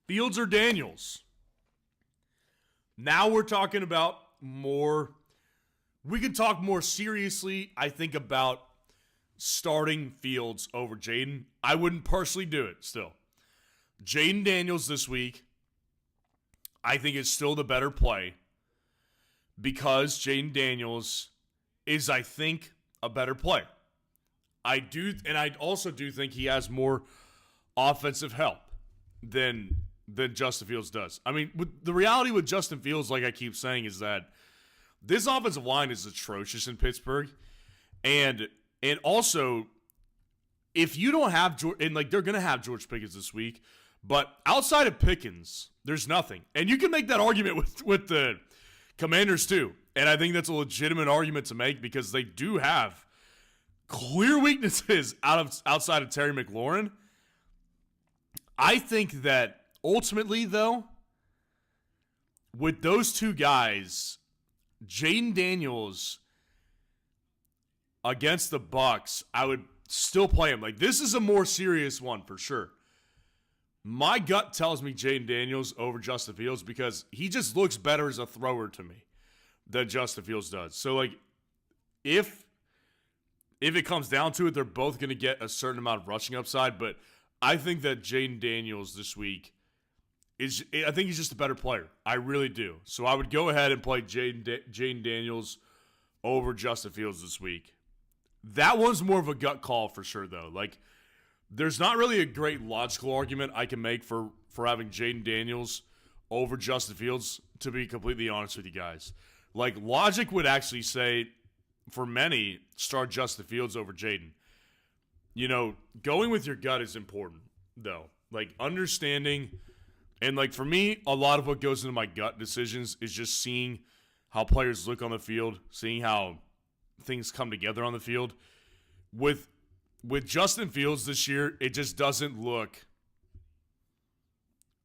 Fields or Daniels? Now we're talking about more. We can talk more seriously, I think, about starting Fields over Jaden. I wouldn't personally do it still. Jaden Daniels this week, I think, is still the better play because Jaden Daniels is, I think, a better player. I also do think he has more offensive help than Justin Fields does. I mean, the reality with Justin Fields, like I keep saying, is that this offensive line is atrocious in Pittsburgh. And also, if you don't have George, and like they're gonna have George Pickens this week, but outside of Pickens, there's nothing. And you can make that argument with the Commanders too. And I think that's a legitimate argument to make because they do have clear weaknesses outside of Terry McLaurin. I think that ultimately, though, with those two guys, Jaden Daniels against the Bucs, I would still play him. Like, this is a more serious one for sure. My gut tells me Jaden Daniels over Justin Fields because he just looks better as a thrower to me than Justin Fields does. So, like, if it comes down to it, they're both going to get a certain amount of rushing upside, but I think that Jaden Daniels this week I think he's just a better player. I really do. So I would go ahead and play Jaden Daniels over Justin Fields this week. That one's more of a gut call for sure, though. Like, there's not really a great logical argument I can make for having Jaden Daniels over Justin Fields, to be completely honest with you guys. Like, logic would actually say, for many, start Justin Fields over Jaden. You know, going with your gut is important, though. Like, understanding, and like for me, a lot of what goes into my gut decisions is just seeing how players look on the field, seeing how things come together on the field. With Justin Fields this year, it just doesn't look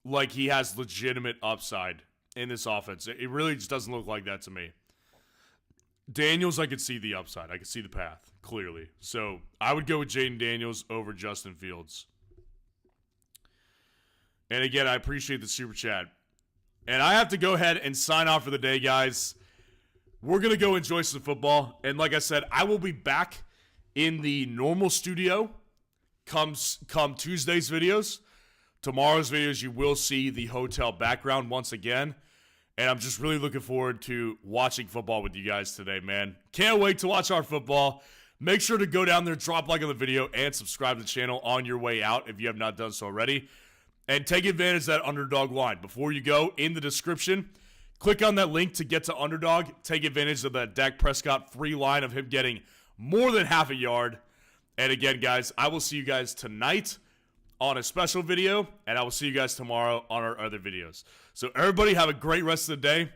like he has legitimate upside in this offense. It really just doesn't look like that to me. Daniels, I could see the upside. I could see the path, clearly. So I would go with Jaden Daniels over Justin Fields. And again, I appreciate the super chat. And I have to go ahead and sign off for the day, guys. We're going to go enjoy some football. And like I said, I will be back in the normal studio come Tuesday's videos. Tomorrow's videos, you will see the hotel background once again. And I'm just really looking forward to watching football with you guys today, man. Can't wait to watch our football. Make sure to go down there, drop a like on the video, and subscribe to the channel on your way out if you have not done so already. And take advantage of that underdog line. Before you go, in the description, click on that link to get to underdog. Take advantage of that Dak Prescott free line of him getting more than half a yard. And again, guys, I will see you guys tonight on a special video, and I will see you guys tomorrow on our other videos. So everybody have a great rest of the day.